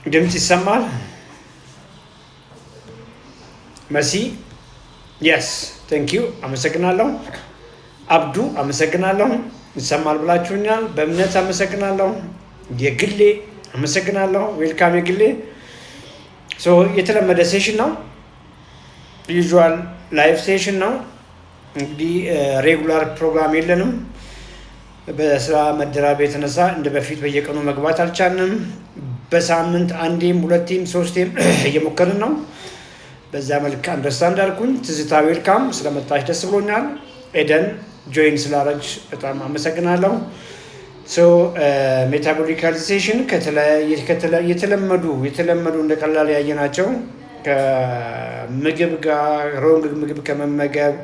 ድምጽ ይሰማል? መሲ yes thank you አመሰግናለሁ። አብዱ አመሰግናለሁ። ይሰማል ብላችሁኛል። በእምነት አመሰግናለሁ። የግሌ አመሰግናለሁ። ዌልካም የግሌ ሶ የተለመደ ሴሽን ነው። ዩዥዋል ላይቭ ሴሽን ነው። እንግዲህ ሬጉላር ፕሮግራም የለንም። በስራ መደራበብ የተነሳ እንደ በፊት በየቀኑ መግባት አልቻልንም። በሳምንት አንዴም ሁለቴም ሶስቴም እየሞከርን ነው። በዛ መልክ አንደርስታንድ አልኩኝ። ትዝታ ዌልካም ስለመጣች ደስ ብሎኛል። ኤደን ጆይን ስላረች በጣም አመሰግናለሁ። ሶ ሜታቦሊካሊዜሽን የተለመዱ እንደ ቀላል ያየናቸው ከምግብ ጋር ሮንግ ምግብ ከመመገብ፣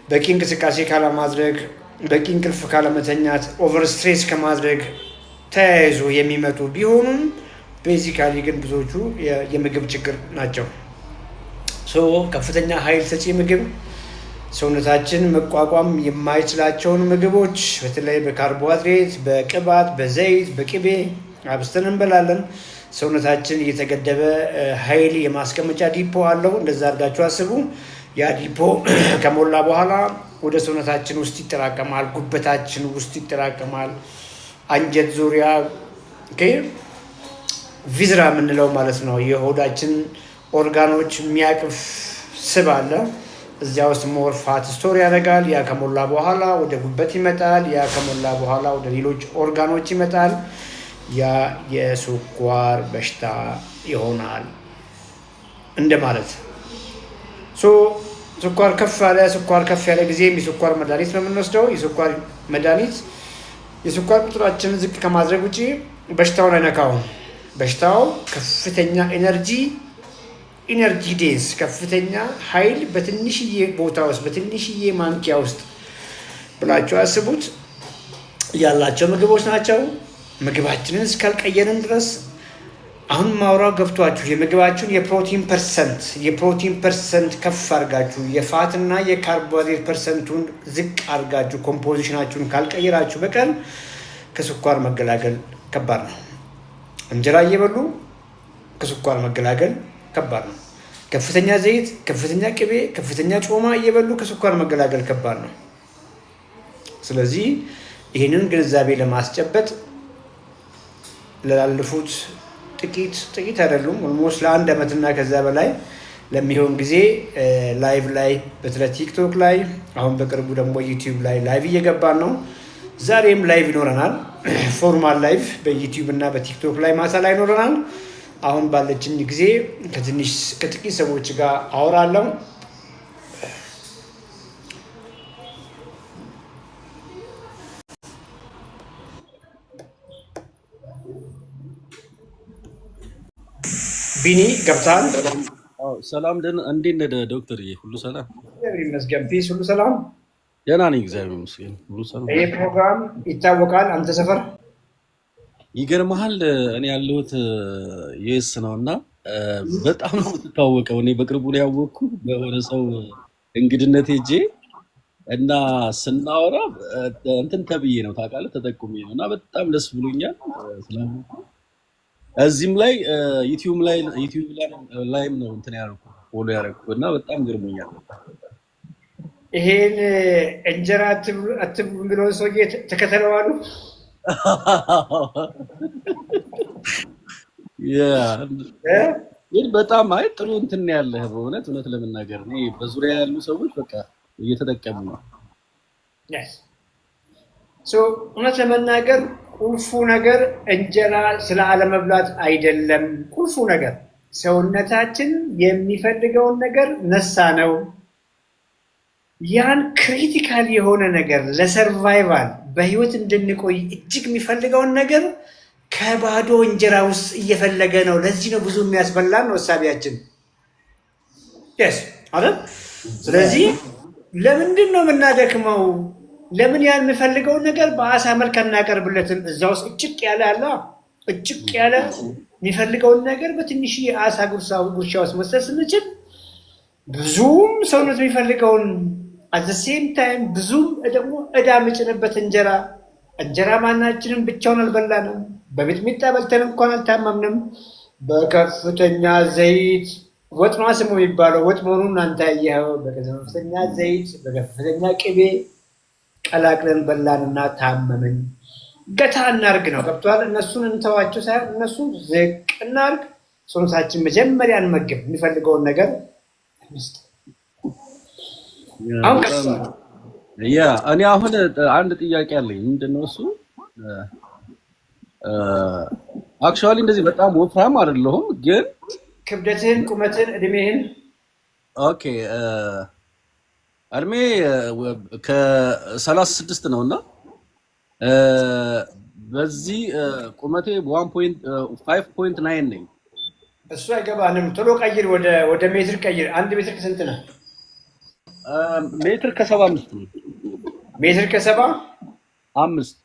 በቂ እንቅስቃሴ ካለማድረግ፣ በቂ እንቅልፍ ካለመተኛት፣ ኦቨር ስትሬስ ከማድረግ ተያይዞ የሚመጡ ቢሆኑም ቤዚካሊ ግን ብዙዎቹ የምግብ ችግር ናቸው። ከፍተኛ ኃይል ሰጪ ምግብ ሰውነታችን መቋቋም የማይችላቸውን ምግቦች በተለይ በካርቦሃይድሬት፣ በቅባት፣ በዘይት፣ በቅቤ አብዝተን እንበላለን። ሰውነታችን እየተገደበ ኃይል የማስቀመጫ ዲፖ አለው። እንደዛ አድርጋችሁ አስቡ። ያ ዲፖ ከሞላ በኋላ ወደ ሰውነታችን ውስጥ ይጠራቀማል፣ ጉበታችን ውስጥ ይጠራቀማል፣ አንጀት ዙሪያ ቪዝራ የምንለው ማለት ነው የሆዳችን ኦርጋኖች የሚያቅፍ ስብ አለ። እዚያ ውስጥ ሞር ፋት ስቶር ያደርጋል። ያ ከሞላ በኋላ ወደ ጉበት ይመጣል። ያ ከሞላ በኋላ ወደ ሌሎች ኦርጋኖች ይመጣል። ያ የስኳር በሽታ ይሆናል እንደማለት። ስኳር ከፍ ያለ ጊዜ የስኳር መድኃኒት ነው የምንወስደው። የስኳር መድኃኒት የስኳር ቁጥራችንን ዝቅ ከማድረግ ውጭ በሽታውን አይነካውም። በሽታው ከፍተኛ ኤነርጂ ዴንስ ከፍተኛ ኃይል በትንሽዬ ቦታ ውስጥ በትንሽዬ ማንኪያ ውስጥ ብላችሁ አስቡት ያላቸው ምግቦች ናቸው። ምግባችንን እስካልቀየርን ድረስ አሁን ማውራው ገብቷችሁ የምግባችሁን የፕሮቲን ፐርሰንት ከፍ አድርጋችሁ የፋትና የካርቦሃይድሬት ፐርሰንቱን ዝቅ አድርጋችሁ ኮምፖዚሽናችሁን ካልቀየራችሁ በቀር ከስኳር መገላገል ከባድ ነው። እንጀራ እየበሉ ከስኳር መገላገል ከባድ ነው። ከፍተኛ ዘይት፣ ከፍተኛ ቅቤ፣ ከፍተኛ ጮማ እየበሉ ከስኳር መገላገል ከባድ ነው። ስለዚህ ይህንን ግንዛቤ ለማስጨበጥ ላለፉት ጥቂት አይደሉም ኦልሞስት ለ1 ዓመትና ከዛ በላይ ለሚሆን ጊዜ ላይቭ ላይ በተለይ ቲክቶክ ላይ አሁን በቅርቡ ደግሞ ዩቲዩብ ላይ ላይቭ እየገባን ነው። ዛሬም ላይቭ ይኖረናል። ፎርማል ላይቭ በዩቲዩብ እና በቲክቶክ ላይ ማታ ላይ ይኖረናል። አሁን ባለችኝ ጊዜ ከጥቂት ሰዎች ጋር አወራለሁ። ቢኒ ገብታል። ሰላም እንዴት ነህ ዶክተር? ሁሉ ሰላም? ይመስገን። ፒስ ሁሉ ሰላም? ደህና ነኝ እግዚአብሔር ይመስገን። ሁሉ ሰላም። ይሄ ፕሮግራም ይታወቃል አንተ ሰፈር? ይገርምሃል እኔ ያለሁት ዩኤስ ነው እና በጣም ነው የምትታወቀው። እኔ በቅርቡ ነው ያወቅኩ በሆነ ሰው እንግድነት ሄጄ እና ስናወራ እንትን ተብዬ ነው ታውቃለህ፣ ተጠቁሜ ነው እና በጣም ደስ ብሎኛል። እዚህም ላይ ዩቲዩብ ላይም ነው እንትን ያደረኩ ፎሎ ያደረኩ እና በጣም ገርሞኛል። ይሄን እንጀራ አትብሉ ብሎ ሰውዬ ተከተለዋሉ። ግን በጣም አይ ጥሩ እንትን ያለህ በእውነት እውነት ለመናገር እኔ በዙሪያ ያሉ ሰዎች በቃ እየተጠቀሙ ነው። እውነት ለመናገር ቁልፉ ነገር እንጀራ ስለ አለመብላት አይደለም። ቁልፉ ነገር ሰውነታችን የሚፈልገውን ነገር ነሳ ነው። ያን ክሪቲካል የሆነ ነገር ለሰርቫይቫል በህይወት እንድንቆይ እጅግ የሚፈልገውን ነገር ከባዶ እንጀራ ውስጥ እየፈለገ ነው። ለዚህ ነው ብዙ የሚያስበላን ነው እሳቢያችን አይደል? ስለዚህ ለምንድን ነው የምናደክመው? ለምን ያን የሚፈልገውን ነገር በአሳ መልክ አናቀርብለትም? እዛ ውስጥ እጭቅ ያለ የሚፈልገውን ነገር በትንሽ የአሳ ጉርሻ ውስጥ መስጠት ስንችል ብዙም ሰውነት የሚፈልገውን አት ዘ ሴም ታይም ብዙም ደግሞ ዕዳ የምጭንበት እንጀራ ማናችንም ብቻውን አልበላንም። በሚጥሚጣ በልተን እንኳን አልታመምንም። በከፍተኛ ዘይት ወጥ ነው ስሙ የሚባለው ወጥ መሆኑን አንተ ያየኸው። በከፍተኛ ዘይት በከፍተኛ ቅቤ ቀላቅለን በላንና ታመምን። ገታ እናርግ ነው ገብቷል። እነሱን እንተዋቸው ሳይሆን እነሱን ዝቅ እናርግ። ሰውነታችን መጀመሪያ እንመግብ፣ የሚፈልገውን ነገር እንስጥ። እኔ አሁን አንድ ጥያቄ አለኝ። ምንድነው እሱ? አክቹዋሊ እንደዚህ በጣም ወፍራም አይደለሁም፣ ግን ክብደትህን፣ ቁመትህን፣ እድሜህን ኦኬ እድሜ ከ36 ነውና በዚህ ቁመቴ 1.5.9 ነኝ። እሱ አይገባንም። ቶሎ ቀይር፣ ወደ ሜትር ቀይር። አንድ ሜትር ከስንት ነው? ሜትር ከ75 ነው። ሜትር ከ75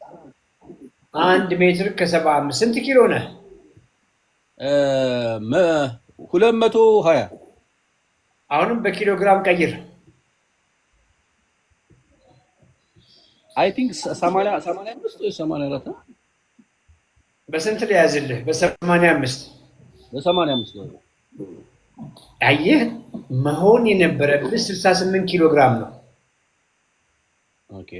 አንድ ሜትር ከ75 ስንት ኪሎ ነህ? 220 አሁንም በኪሎ ግራም ቀይር። አይ ቲንክ 85 ወይ 84 ነው። በስንት ላይ ያዝልህ? በ85 ነው። አየህ መሆን የነበረብህ 68 ኪሎ ግራም ነው። ኦኬ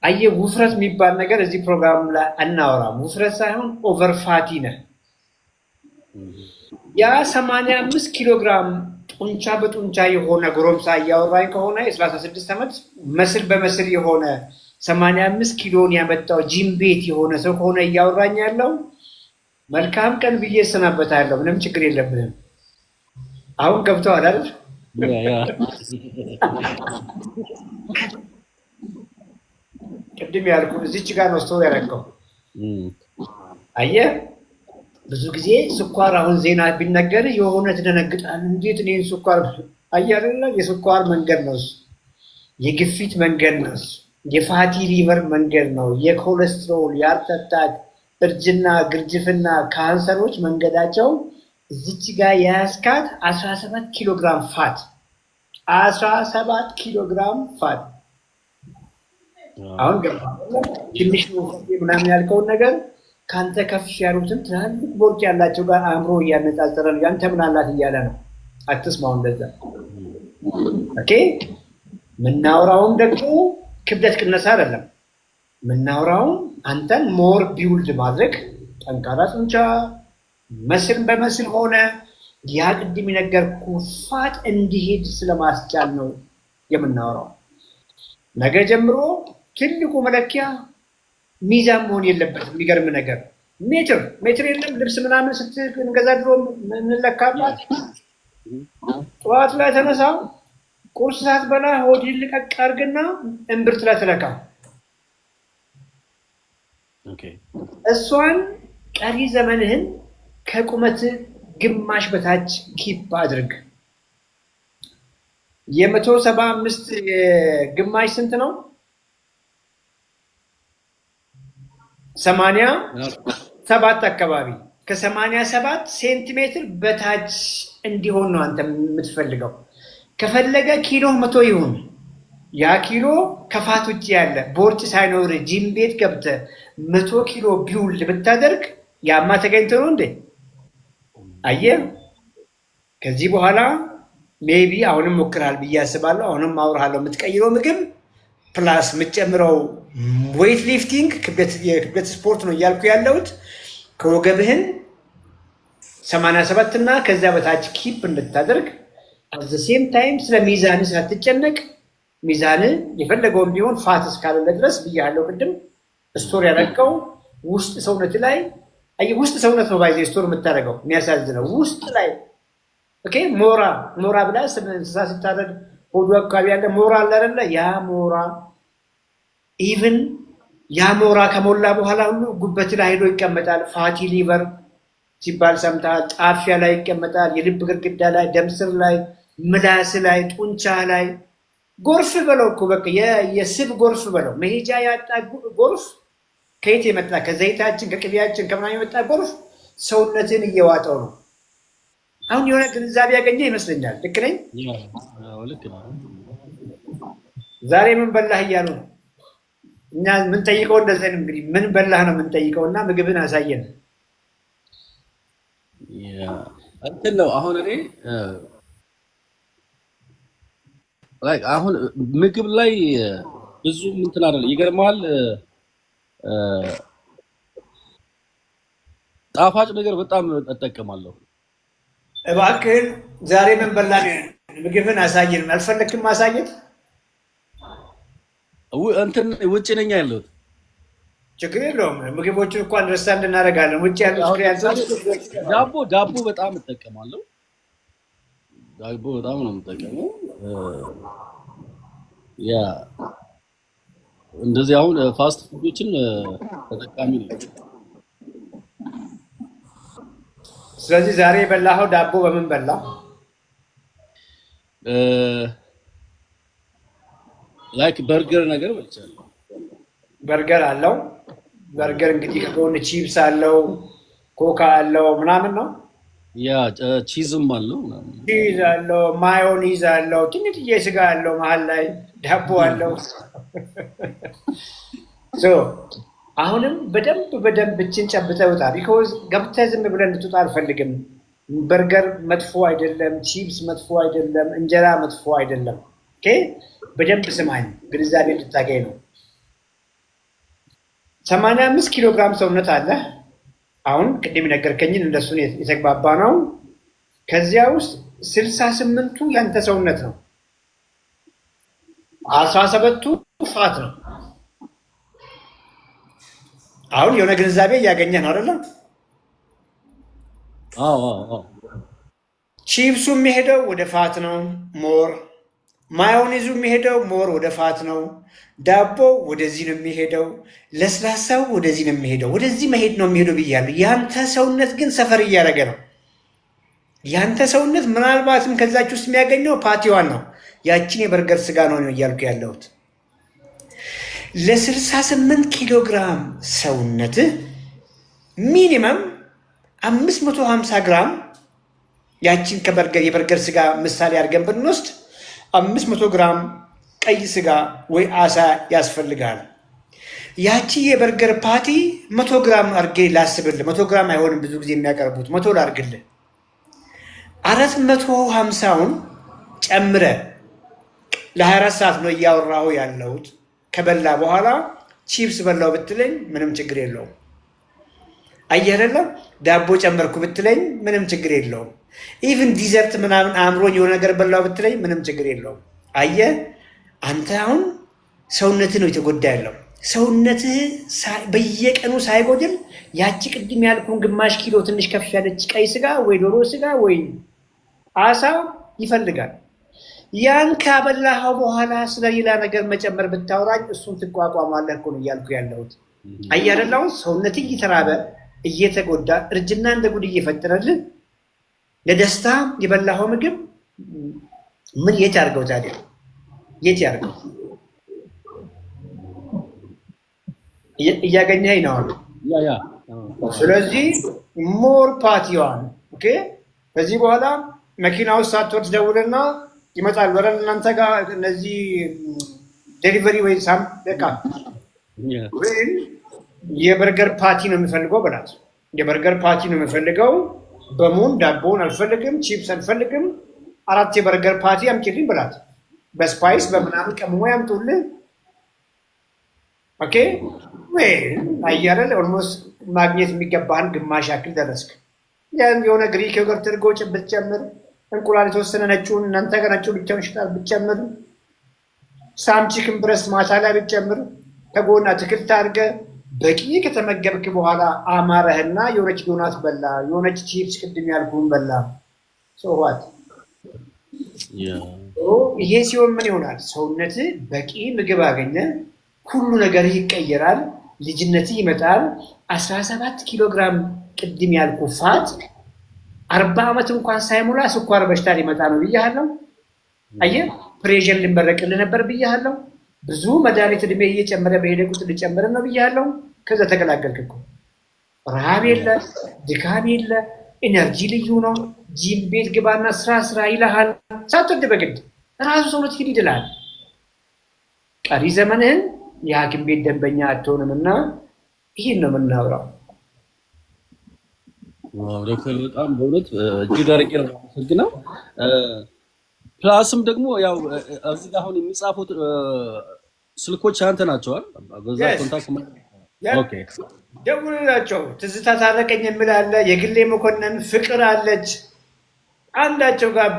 አየህ ውፍረት የሚባል ነገር እዚህ ፕሮግራም ላይ አናወራም። ውፍረት ሳይሆን ኦቨርፋቲ ነህ። ያ 85 ኪሎ ግራም ጡንቻ በጡንቻ የሆነ ጎረምሳ እያወራኝ ከሆነ የ36 ዓመት መስል በመስል የሆነ 85 ኪሎን ያመጣው ጂም ቤት የሆነ ሰው ከሆነ እያወራኝ ያለው መልካም ቀን ብዬ እሰናበታለሁ። ምንም ችግር የለብንም። አሁን ገብተዋል አይደል? ቅድም ያልኩህ እዚች ጋር ነው ስቶሪ ያደረገው። አየህ ብዙ ጊዜ ስኳር አሁን ዜና ቢነገር የሆነ ትደነግጣለህ። እንዴት እኔን ስኳር አየህ አይደለ? የስኳር መንገድ ነው እሱ። የግፊት መንገድ ነው እሱ። የፋቲ ሊቨር መንገድ ነው። የኮሌስትሮል፣ የሃርት አታክ፣ እርጅና፣ ግርጅፍና ካንሰሮች መንገዳቸው እዚች ጋር የያዝካት 17 ኪሎ ግራም ፋት 17 ኪሎ ግራም ፋት። አሁን ገባ ትንሽ ነው ምናምን ያልከውን ነገር ካንተ ከፍ ያሉትን ትላልቅ ቦርጭ ያላቸው ጋር አእምሮ እያነጻጸረ ነው። ያንተ ምን አላት እያለ ነው። አትስማው እንደዛ። ኦኬ ምናወራውም ደግሞ ክብደት ቅነሳ አይደለም። ምናወራውም አንተን ሞር ቢውልድ ማድረግ ጠንካራ ጡንቻ መስል በመስል ሆነ ያ ቅድም የነገርኩህ ፋት እንዲሄድ ስለማስቻል ነው የምናወራው። ነገ ጀምሮ ትልቁ መለኪያ ሚዛን መሆን የለበትም። የሚገርም ነገር ሜትር የለም። ልብስ ምናምን ስትገዛ ድሮ እንለካባት። ጠዋት ላይ ተነሳ፣ ቁርስ ሳትበላ ሆድህን ልቀቅ አድርግና እምብርት ላይ ተለካ። እሷን ቀሪ ዘመንህን ከቁመት ግማሽ በታች ኪፕ አድርግ። የ175 ግማሽ ስንት ነው? 87 አካባቢ። ከ87 ሴንቲሜትር በታች እንዲሆን ነው አንተ የምትፈልገው። ከፈለገ ኪሎ 100 ይሁን። ያ ኪሎ ከፋት ውጭ ያለ ቦርጭ ሳይኖር ጂም ቤት ገብተህ 100 ኪሎ ቢውልድ ብታደርግ ያማ ተገኝቶ ነው እንዴ? አየህ ከዚህ በኋላ ሜቢ አሁንም ሞክራል ብዬ አስባለሁ። አሁንም አውርሃለሁ። የምትቀይረው ምግብ ፕላስ የምትጨምረው ዌይት ሊፍቲንግ የክብደት ስፖርት ነው እያልኩ ያለሁት። ከወገብህን 87 እና ከዚያ በታች ኪፕ እንድታደርግ አት ዘ ሴም ታይም ስለ ሚዛን ሳትጨነቅ ሚዛን የፈለገውን ቢሆን ፋት እስካለለ ድረስ ብያለሁ። ቅድም ስቶር ያደረገው ውስጥ ሰውነት ላይ ውስጥ ሰውነት ነው ባይዘ ስቶር የምታደርገው። የሚያሳዝነው ውስጥ ላይ ኦኬ ሞራ ብላ እንስሳ ስታደርግ ሆዱ አካባቢ ያለ ሞራ አለ አይደለ? ያ ሞራ ኢቭን ያ ሞራ ከሞላ በኋላ ሁሉ ጉበት ላይ ሄዶ ይቀመጣል። ፋቲ ሊቨር ሲባል ሰምተሃል? ጣፊያ ላይ ይቀመጣል። የልብ ግድግዳ ላይ፣ ደም ስር ላይ፣ ምላስ ላይ፣ ጡንቻ ላይ ጎርፍ በለው እኮ በቃ የስብ ጎርፍ በለው። መሄጃ ያጣ ጎርፍ ከየት የመጣ? ከዘይታችን ከቅቤያችን ከምናምን የመጣ ጎርፍ ሰውነትን እየዋጠው ነው። አሁን የሆነ ግንዛቤ ያገኘ ይመስለኛል። ልክ ነኝ? ዛሬ ምን በላህ እያሉ ነው። እኛ የምንጠይቀው እንደዚህ ነው። እንግዲህ ምን በላህ ነው የምንጠይቀው እና ምግብን አሳየን። እንትን ነው አሁን እኔ አሁን ምግብ ላይ ብዙ እንትን አይደለም። ይገርማል። ጣፋጭ ነገር በጣም እጠቀማለሁ። እባክህን ዛሬ ምን በላን? ምግብን አሳየን። አልፈለክም ማሳየት? እንትን ውጭ ነኝ ያለሁት። ችግር የለውም። ምግቦችን እኮ አንደርስታንድ እናደርጋለን። ውጭ ያሉት ክሪያንሶች ዳቦ በጣም እጠቀማለሁ። ዳቦ በጣም ነው የምጠቀመው። ያ እንደዚህ አሁን ፋስት ፉዶችን ተጠቃሚ ነው። ስለዚህ ዛሬ የበላኸው ዳቦ በምን በላ? ላይክ በርገር ነገር በልቻለሁ። በርገር አለው። በርገር እንግዲህ ከጎን ቺፕስ አለው፣ ኮካ አለው ምናምን ነው። ያ ቺዝም አለው ምናምን። ቺዝ አለው፣ ማዮኒዝ አለው፣ ትንሽዬ ስጋ አለው፣ መሀል ላይ ዳቦ አለው። አሁንም በደንብ እችን ጨብጠህ ውጣ። ቢኮዝ ገብተህ ዝም ብለህ እንድትወጣ አልፈልግም። በርገር መጥፎ አይደለም፣ ቺፕስ መጥፎ አይደለም፣ እንጀራ መጥፎ አይደለም። በደንብ ስማኝ፣ ግንዛቤ እንድታገኝ ነው። 85 ኪሎ ግራም ሰውነት አለ። አሁን ቅድም ነገርከኝን እንደሱ የተግባባ ነው። ከዚያ ውስጥ 68ቱ ያንተ ሰውነት ነው፣ 17ቱ ፋት ነው። አሁን የሆነ ግንዛቤ እያገኘህ ነው አይደለም? ቺፕሱ የሚሄደው ወደ ፋት ነው ሞር። ማዮኔዙ የሚሄደው ሞር ወደ ፋት ነው። ዳቦ ወደዚህ ነው የሚሄደው። ለስላሳው ወደዚህ ነው የሚሄደው። ወደዚህ መሄድ ነው የሚሄደው ብያለሁ። ያንተ ሰውነት ግን ሰፈር እያደረገ ነው። ያንተ ሰውነት ምናልባትም ከዛች ውስጥ የሚያገኘው ፓቲዋን ነው። ያችን የበርገር ስጋ ነው እያልኩ ያለሁት። ለ68 ኪሎ ግራም ሰውነትህ ሚኒመም 550 ግራም ያችን የበርገር ስጋ ምሳሌ አድርገን ብንወስድ 500 ግራም ቀይ ስጋ ወይ አሳ ያስፈልጋል። ያቺ የበርገር ፓቲ 100 ግራም አድርጌ ላስብልህ። 100 ግራም አይሆንም ብዙ ጊዜ የሚያቀርቡት 100 ላድርግልህ። 450ውን ጨምረ ለ24 ሰዓት ነው እያወራሁ ያለሁት። ከበላ በኋላ ቺፕስ በላው ብትለኝ ምንም ችግር የለውም። አየህ አይደለም? ዳቦ ጨመርኩ ብትለኝ ምንም ችግር የለውም። ኢቭን ዲዘርት ምናምን አእምሮኝ የሆነ ነገር በላው ብትለኝ ምንም ችግር የለውም። አየህ አንተ አሁን ሰውነትህ ነው የተጎዳ ያለው። ሰውነትህ በየቀኑ ሳይጎድል ያቺ ቅድም ያልኩን ግማሽ ኪሎ ትንሽ ከፍ ያለች ቀይ ስጋ ወይ ዶሮ ስጋ ወይ አሳ ይፈልጋል። ያን ካበላኸው በኋላ ስለሌላ ነገር መጨመር ብታወራኝ እሱን ትቋቋማለህ እኮ ነው እያልኩ ያለሁት። አየህ አይደል? አሁን ሰውነትህ እየተራበ እየተጎዳ እርጅና እንደ ጉድ እየፈጠረልህ ለደስታ የበላኸው ምግብ ምን የት ያርገው ታዲያ? የት ያርገው? እያገኘኸኝ ነው አሁን። ስለዚህ ሞር ፓቲዋን ኦኬ። ከዚህ በኋላ መኪና ውስጥ ሳትወርድ ደውልና ይመጣል ወደ እናንተ ጋር እነዚህ ዴሊቨሪ ወይ ሳም በቃ ወይም የበርገር ፓቲ ነው የሚፈልገው በላት። የበርገር ፓቲ ነው የሚፈልገው። በሙን ዳቦውን አልፈልግም፣ ቺፕስ አልፈልግም፣ 4 የበርገር ፓቲ አምጪልኝ በላት። በስፓይስ በምናምን ቀምሞ ያምጡልህ። ኦኬ ወይ አያረል ኦልሞስት ማግኘት የሚገባህን ግማሽ ያክል ደረስክ። የሆነ ግሪክ ዮገርት እርጎ ብትጨምር፣ እንቁላል የተወሰነ ነጩን እናንተ ጋር ነጩ ብቻውን ይሽጣል ብትጨምር፣ ሳም ቺክን ብረስት ማታ ላይ ብትጨምር፣ ከጎን አትክልት አድርገህ በቂ ከተመገብክ በኋላ አማረህና የሆነች ዶናት በላ፣ የሆነች ቺፕስ ቅድም ያልኩህን በላ። ሶዋት ይሄ ሲሆን ምን ይሆናል? ሰውነትህ በቂ ምግብ አገኘ፣ ሁሉ ነገር ይቀየራል፣ ልጅነትህ ይመጣል። 17 ኪሎ ግራም ቅድም ያልኩ ፋት 40 ዓመት እንኳን ሳይሞላ ስኳር በሽታ ሊመጣ ነው ብያለሁ። አየህ ፕሬሽር ሊመረቅልህ ነበር ብያለሁ። ብዙ መድኃኒት እድሜ እየጨመረ በሄደ ቁጥር ሊጨምር ነው ብያለሁ። ከዛ ተገላገልክ እኮ። ረሃብ የለ፣ ድካም የለ፣ ኤነርጂ ልዩ ነው። ጂም ቤት ግባና ስራ ይልሃል። ሳትወድ በግድ ራሱ ሰውነት ሂድ ይድላል። ቀሪ ዘመንህን የሐኪም ቤት ደንበኛ አትሆንም እና ይህን ነው የምናወራው። ዋው ዶክተር በጣም በእውነት እጅግ አድርጌ ነው የማመሰግነው። ፕላስም ደግሞ ያው እዚህ ጋር አሁን የሚጻፉት ስልኮች አንተ ናቸዋል በዛ ኮንታክት ኦኬ ደውልላቸው። ትዝታ ታረቀኝ የሚል አለ፣ የግሌ መኮንን ፍቅር አለች አንዳቸው ጋር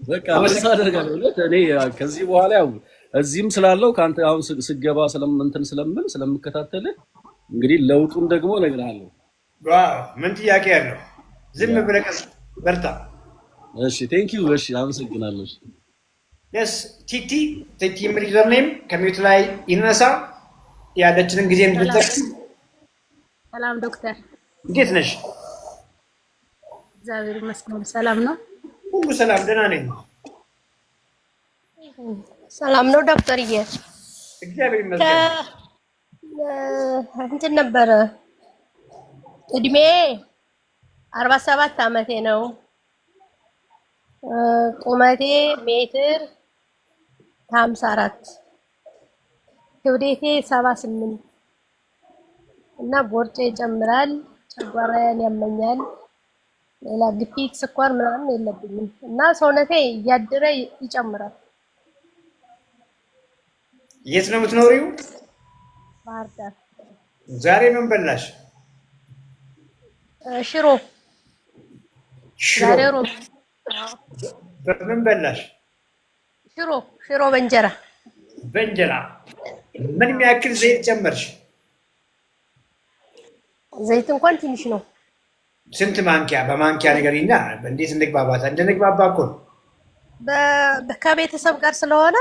በቃ ምን አደርጋለሁ እኔ ከዚህ በኋላ ያው እዚህም ስላለው ካንተ አሁን ስገባ ስለምንትን ስለምከታተል እንግዲህ ለውጡን ደግሞ እነግርሃለሁ። ዋው ምን ጥያቄ ያለው ዝም ብለህ በርታ። እሺ ቴንክ ዩ። እሺ አመሰግናለሁ። የስ ቲቲ የሚል ዩዘርኔም ከሚዩት ላይ ይነሳ። ያለችንን ጊዜ እንድትጠቅም። ሰላም ዶክተር፣ እንዴት ነሽ? እግዚአብሔር ይመስገን ሰላም ነው። ሁሉ ሰላም ደህና ነኝ። ሰላም ነው ዶክተርዬ። እግዚአብሔር ይመስገን። እንትን ነበረ እድሜ 47 ዓመቴ ነው። ቁመቴ ሜትር 54 ክብደቴ 78 እና ቦርጬ ይጨምራል። ጨጓራዬን ያመኛል። ሌላ ግፊት፣ ስኳር ምናምን የለብኝም እና ሰውነቴ እያደረ ይጨምራል። የት ነው የምትኖሪው? ባህር ዳር። ዛሬ ምን በላሽ? ሽሮ። ዛሬ ሮብ። በምን በላሽ? ሽሮ በእንጀራ። በእንጀራ ምን የሚያክል ዘይት ጨመርሽ? ዘይት እንኳን ትንሽ ነው። ስንት ማንኪያ? በማንኪያ ንገሪና እንዴት እንግባባት። እንድንግባባ እኮ ነው። ከቤተሰብ ጋር ስለሆነ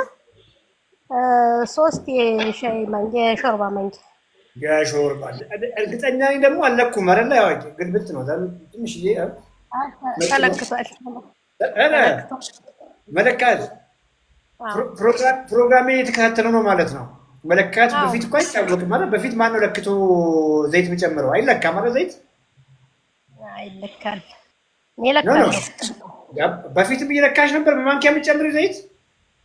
3 የሾርባ ማንኪያ። የሾርባ እርግጠኛ ነኝ ደግሞ አለኩም አይደለ? ያው ግልብጥ ነው ትንሽዬ ተለክቷል። መለካት ፕሮግራሜ የተከታተለ ነው ማለት ነው። መለካት በፊት እኮ አይታወቅም ማለት በፊት ማን ነው ለክቶ ዘይት የሚጨምረው? አይለካም ማለት ዘይት አይለካል። እኔ ለካለሁ። በፊትም እየለካሽ ነበር በማንኪያ የምትጨምሪው ዘይት?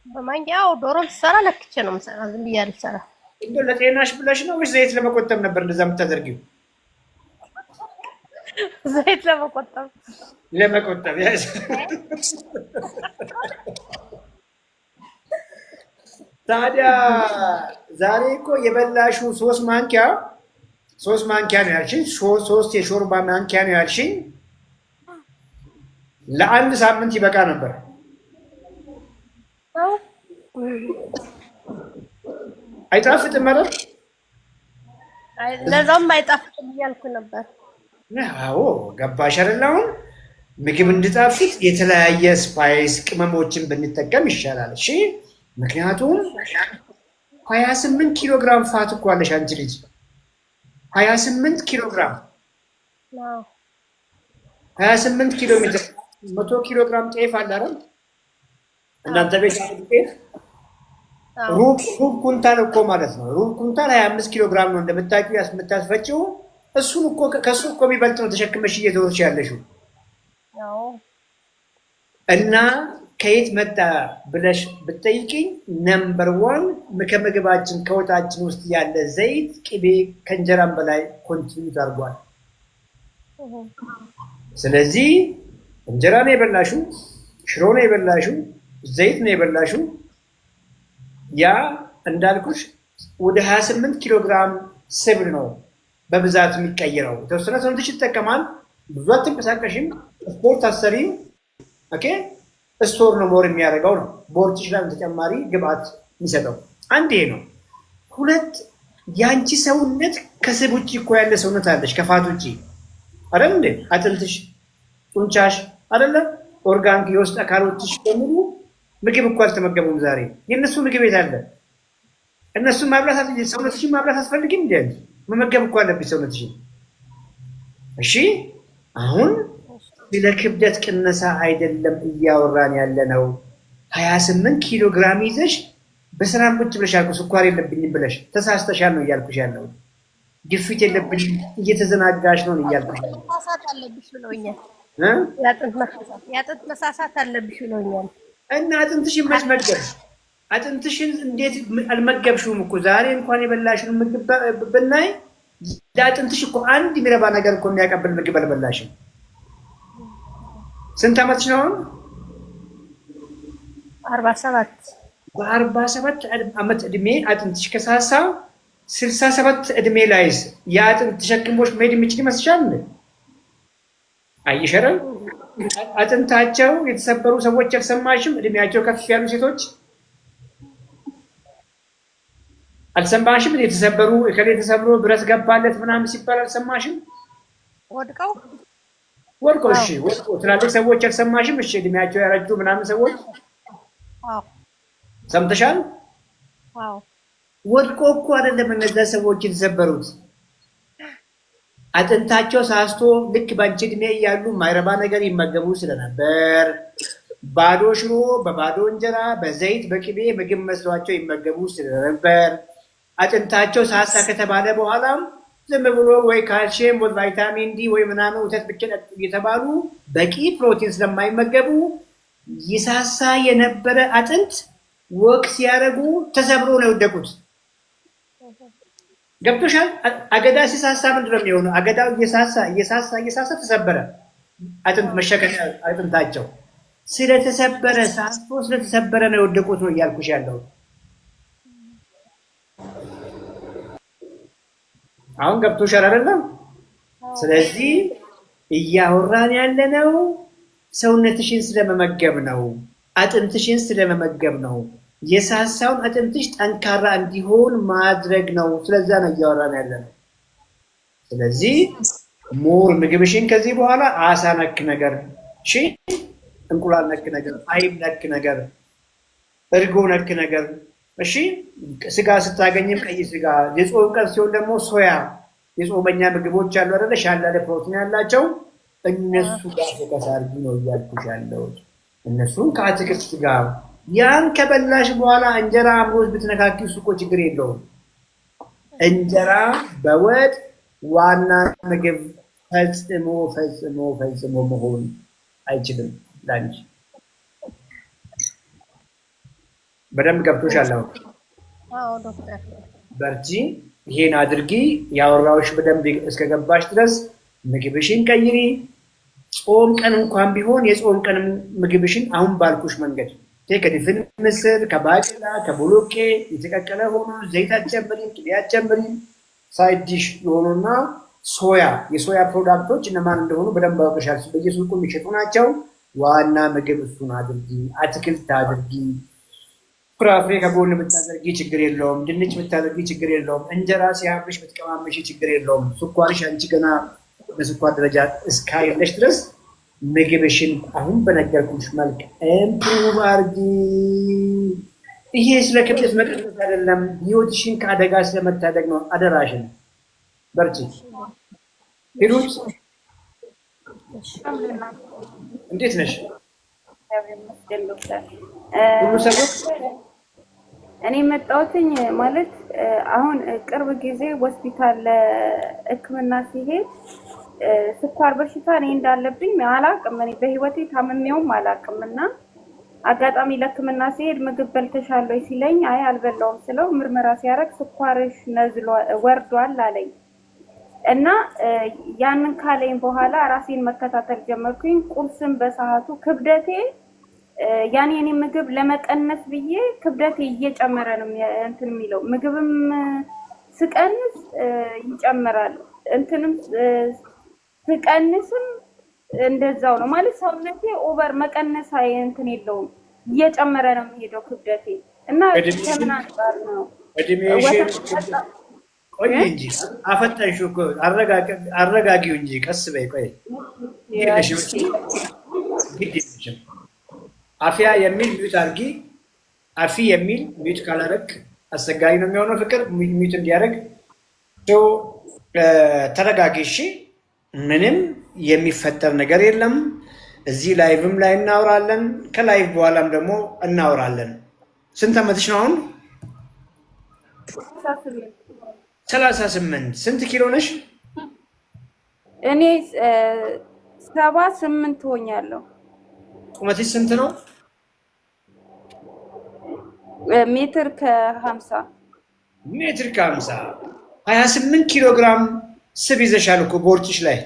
በማንኪያው ዶሮ ሲሰራ ለክቼ ነው የምሰራው። ዝም ብዬ አልሰራ። እንደው ለጤናሽ ብለሽ ነው ወይስ ዘይት ለመቆጠብ ነበር እንደዛ የምታደርጊው? ዘይት ለመቆጠብ ያስ ታዲያ ዛሬ እኮ የበላሽው 3 ማንኪያ ነው ያልሽኝ። 3 የሾርባ ማንኪያ ነው ያልሽኝ። ለአንድ ሳምንት ይበቃ ነበር። አይጣፍጥም ማለት ለዛም አይጣፍጥም እያልኩ ነበር። አዎ ገባሽ አይደል? አሁን ምግብ እንድጣፍጥ የተለያየ ስፓይስ ቅመሞችን ብንጠቀም ይሻላል። እሺ ምክንያቱም 28 ኪሎ ግራም ፋት እኮ አለሽ አንቺ ልጅ። 28 ኪሎ ግራም 28 ኪሎ ሜትር 100 ኪሎ ግራም ጤፍ አለ አይደል? እናንተ ቤት ጤፍ ሩብ ኩንታል እኮ ማለት ነው። ሩብ ኩንታል 25 ኪሎ ግራም ነው እንደምታውቂው የምታስፈጭው። እሱን እኮ ከሱ እኮ የሚበልጥ ነው ተሸክመሽ እየዞርሽ ያለሽው። እና ከየት መጣ ብለሽ ብትጠይቂኝ ነምበር 1 ከምግባችን ከወጣችን ውስጥ ያለ ዘይት፣ ቅቤ ከእንጀራም በላይ ኮንትሪቢዩት አድርጓል። ስለዚህ እንጀራ ነው የበላሽው፣ ሽሮ ነው የበላሽው፣ ዘይት ነው የበላሽው። ያ እንዳልኩሽ ወደ 28 ኪሎ ግራም ስብ ነው በብዛት የሚቀየረው። የተወሰነ ሰውነትሽ ይጠቀማል። ብዙ አትንቀሳቀሽም፣ ስፖርት አሰሪም። ኦኬ ስቶር ነው ሞር የሚያደርገው ነው ቦርጭሽ ላይ ተጨማሪ ግብአት የሚሰጠው። አንድ ይሄ ነው። 2 የአንቺ ሰውነት ከስብ ውጭ እኮ ያለ ሰውነት አለሽ፣ ከፋት ውጭ አይደል እንዴ? አጥንትሽ፣ ጡንቻሽ አይደለ? ኦርጋንክ የውስጥ አካሎችሽ በሙሉ ምግብ እኮ አልተመገቡም ዛሬ። የእነሱ ምግብ የት አለ? እነሱን ማብላት ሰውነትሽን ማብላት አትፈልጊም እንዴ? መመገብ እኮ አለብሽ ሰውነትሽን። እሺ አሁን ስለ ክብደት ቅነሳ አይደለም እያወራን ያለ ነው። 28 ኪሎ ግራም ይዘሽ በሰላም ቁጭ ብለሽ አልኩ ስኳር የለብኝም ብለሽ ተሳስተሻል ነው እያልኩሽ ያለው። ግፊት የለብኝም እየተዘናጋሽ ነው እያልኩሽ ያለው። መሳሳት አለብሽ ብለውኛል። የአጥንት መሳሳት አለብሽ ብለውኛል። እና አጥንትሽን መች መገብሽ? አጥንትሽን እንዴት አልመገብሽውም እኮ ዛሬ እንኳን የበላሽውን ምግብ ብናይ ለአጥንትሽ እኮ አንድ የሚረባ ነገር እኮ የሚያቀብል ምግብ አልበላሽም። ስንት ዓመትሽ ነው? 47 በ47 ዓመት እድሜ አጥንትሽ ከሳሳ 67 እድሜ ላይስ የአጥንት ተሸክሞሽ መሄድ የሚችል ይመስልሻል? አይሸረም። አጥንታቸው የተሰበሩ ሰዎች አልሰማሽም? እድሜያቸው ከፍ ያሉ ሴቶች አልሰማሽም? የተሰበሩ እከሌ ተሰብሮ ብረት ገባለት ምናምን ሲባል አልሰማሽም? ወድቀው እሺ ወድቀው ትላልቅ ሰዎች አልሰማሽም? እሺ እድሜያቸው ያረጁ ምናምን ሰዎች ሰምተሻል? ወድቆ እኮ አይደለም እነዛ ሰዎች የተሰበሩት፣ አጥንታቸው ሳስቶ ልክ ባንቺ እድሜ እያሉ ማይረባ ነገር ይመገቡ ስለነበር ባዶ ሽሮ በባዶ እንጀራ በዘይት በቅቤ ምግብ መስሏቸው ይመገቡ ስለነበር አጥንታቸው ሳሳ ከተባለ በኋላም ዝም ብሎ ወይ ካልሲየም ወይ ቫይታሚን ዲ ወይ ምናምን ወተት ብቻ እየተባሉ በቂ ፕሮቲን ስለማይመገቡ ይሳሳ የነበረ አጥንት ወቅ ሲያደርጉ ተሰብሮ ነው የወደቁት። ገብቶሻል? አገዳ ሲሳሳ ምንድን ነው የሚሆነው? አገዳው እየሳሳ ተሰበረ። አጥንት መሸከሚያ አጥንታቸው ስለተሰበረ ሳስቶ ስለተሰበረ ነው የወደቁት ነው እያልኩሽ ያለው። አሁን ገብቶሻል አይደለም? ስለዚህ እያወራን ያለነው ሰውነትሽን ስለመመገብ ነው፣ አጥንትሽን ስለመመገብ ነው። የሳሳውን አጥንትሽ ጠንካራ እንዲሆን ማድረግ ነው። ስለዛ ነው እያወራን ያለነው። ስለዚህ ሞር ምግብሽን ከዚህ በኋላ አሳ ነክ ነገር፣ እንቁላል ነክ ነገር፣ አይብ ነክ ነገር፣ እርጎ ነክ ነገር፣ እሺ ስጋ ስታገኝም ቀይ ስጋ፣ የጾም ቀን ሲሆን ደግሞ ሶያ፣ የጾመኛ ምግቦች አሉ አይደለ? ሻላለ ፕሮቲን ያላቸው እነሱ ጋር ፎከስ አድርጊ ነው እያልኩሽ ያለሁት። እነሱን ከአትክልት ጋር ያን ከበላሽ በኋላ እንጀራ አምሮት ብትነካኪ እሱ እኮ ችግር የለውም። እንጀራ በወጥ ዋና ምግብ ፈጽሞ መሆን አይችልም ላንቺ። በደንብ ገብቶሻል? አዎ ዶክተር በርቺ፣ ይሄን አድርጊ። ያወራሁሽ በደንብ እስከገባሽ ድረስ ምግብሽን ቀይሪ። ጾም ቀን እንኳን ቢሆን የጾም ቀን ምግብሽን አሁን ባልኩሽ መንገድ ከድፍን ምስር፣ ከባቄላ፣ ከቦሎቄ የተቀቀለ ሆኖ ዘይት አትጨምሪም፣ ቅቤ አትጨምሪም። ሳይድ ዲሽ የሆኑና የሶያ ፕሮዳክቶች እነማን እንደሆኑ በደንብ አውቀሻል። በየሱቁ የሚሸጡ ናቸው። ዋና ምግብ እሱን አድርጊ። አትክልት አድርጊ። ፍራፍሬ ከጎን ብታደርጊ ችግር የለውም። ድንች ብታደርጊ ችግር የለውም። እንጀራ ሲያምርሽ ብትቀማመሽ ችግር የለውም። ስኳርሽ አንቺ ገና በስኳር ደረጃ እስካየለሽ ድረስ ምግብሽን አሁን በነገርኩሽ መልክ ኢምፕሩቭ አድርጊ። ይሄ ስለ ክብደት መቀነስ አይደለም፣ ህይወትሽን ከአደጋ ስለመታደግ ነው። አደራሽን በርቺ። ሂሩት እንዴት ነሽ? ሁሉ ሰላም? እኔ መጣሁትኝ ማለት አሁን ቅርብ ጊዜ ሆስፒታል ለሕክምና ሲሄድ ስኳር በሽታ እኔ እንዳለብኝ አላውቅም። እኔ በህይወቴ ታምሜውም አላውቅም እና አጋጣሚ ለሕክምና ሲሄድ ምግብ በልተሻል ወይ ሲለኝ አይ አልበላውም ስለው ምርመራ ሲያደርግ ስኳርሽ ወርዷል አለኝ እና ያንን ካለኝ በኋላ ራሴን መከታተል ጀመርኩኝ። ቁርስም በሰዓቱ ክብደቴ ያኔ እኔ ምግብ ለመቀነስ ብዬ ክብደቴ እየጨመረ ነው እንትን የሚለው ምግብም ስቀንስ ይጨምራል እንትንም ስቀንስም እንደዛው ነው ማለት ሰውነቴ ኦቨር መቀነስ እንትን የለውም እየጨመረ ነው የሚሄደው ክብደቴ እና ከምን አንፃር ነው ቆይ እንጂ አፈጠንሽው እኮ አረጋጊው እንጂ ቀስ በይ ቆይ አፊያ የሚል ሚዩት አድርጊ። አፊ የሚል ሚዩት ካላረግ አስቸጋሪ ነው የሚሆነው። ፍቅር ሚዩት እንዲያደርግ ተረጋጊ። እሺ ምንም የሚፈጠር ነገር የለም። እዚህ ላይቭም ላይ እናወራለን፣ ከላይቭ በኋላም ደግሞ እናወራለን። ስንት ዓመትሽ ነው አሁን? 38 ስንት ኪሎ ነሽ? እኔ 78 ሆኛለሁ። ቁመትሽ ስንት ነው? ሜትር ከ50 ሜትር ከ50 28 ኪሎ ግራም ስብ ይዘሻል እኮ ቦርጭሽ ላይ።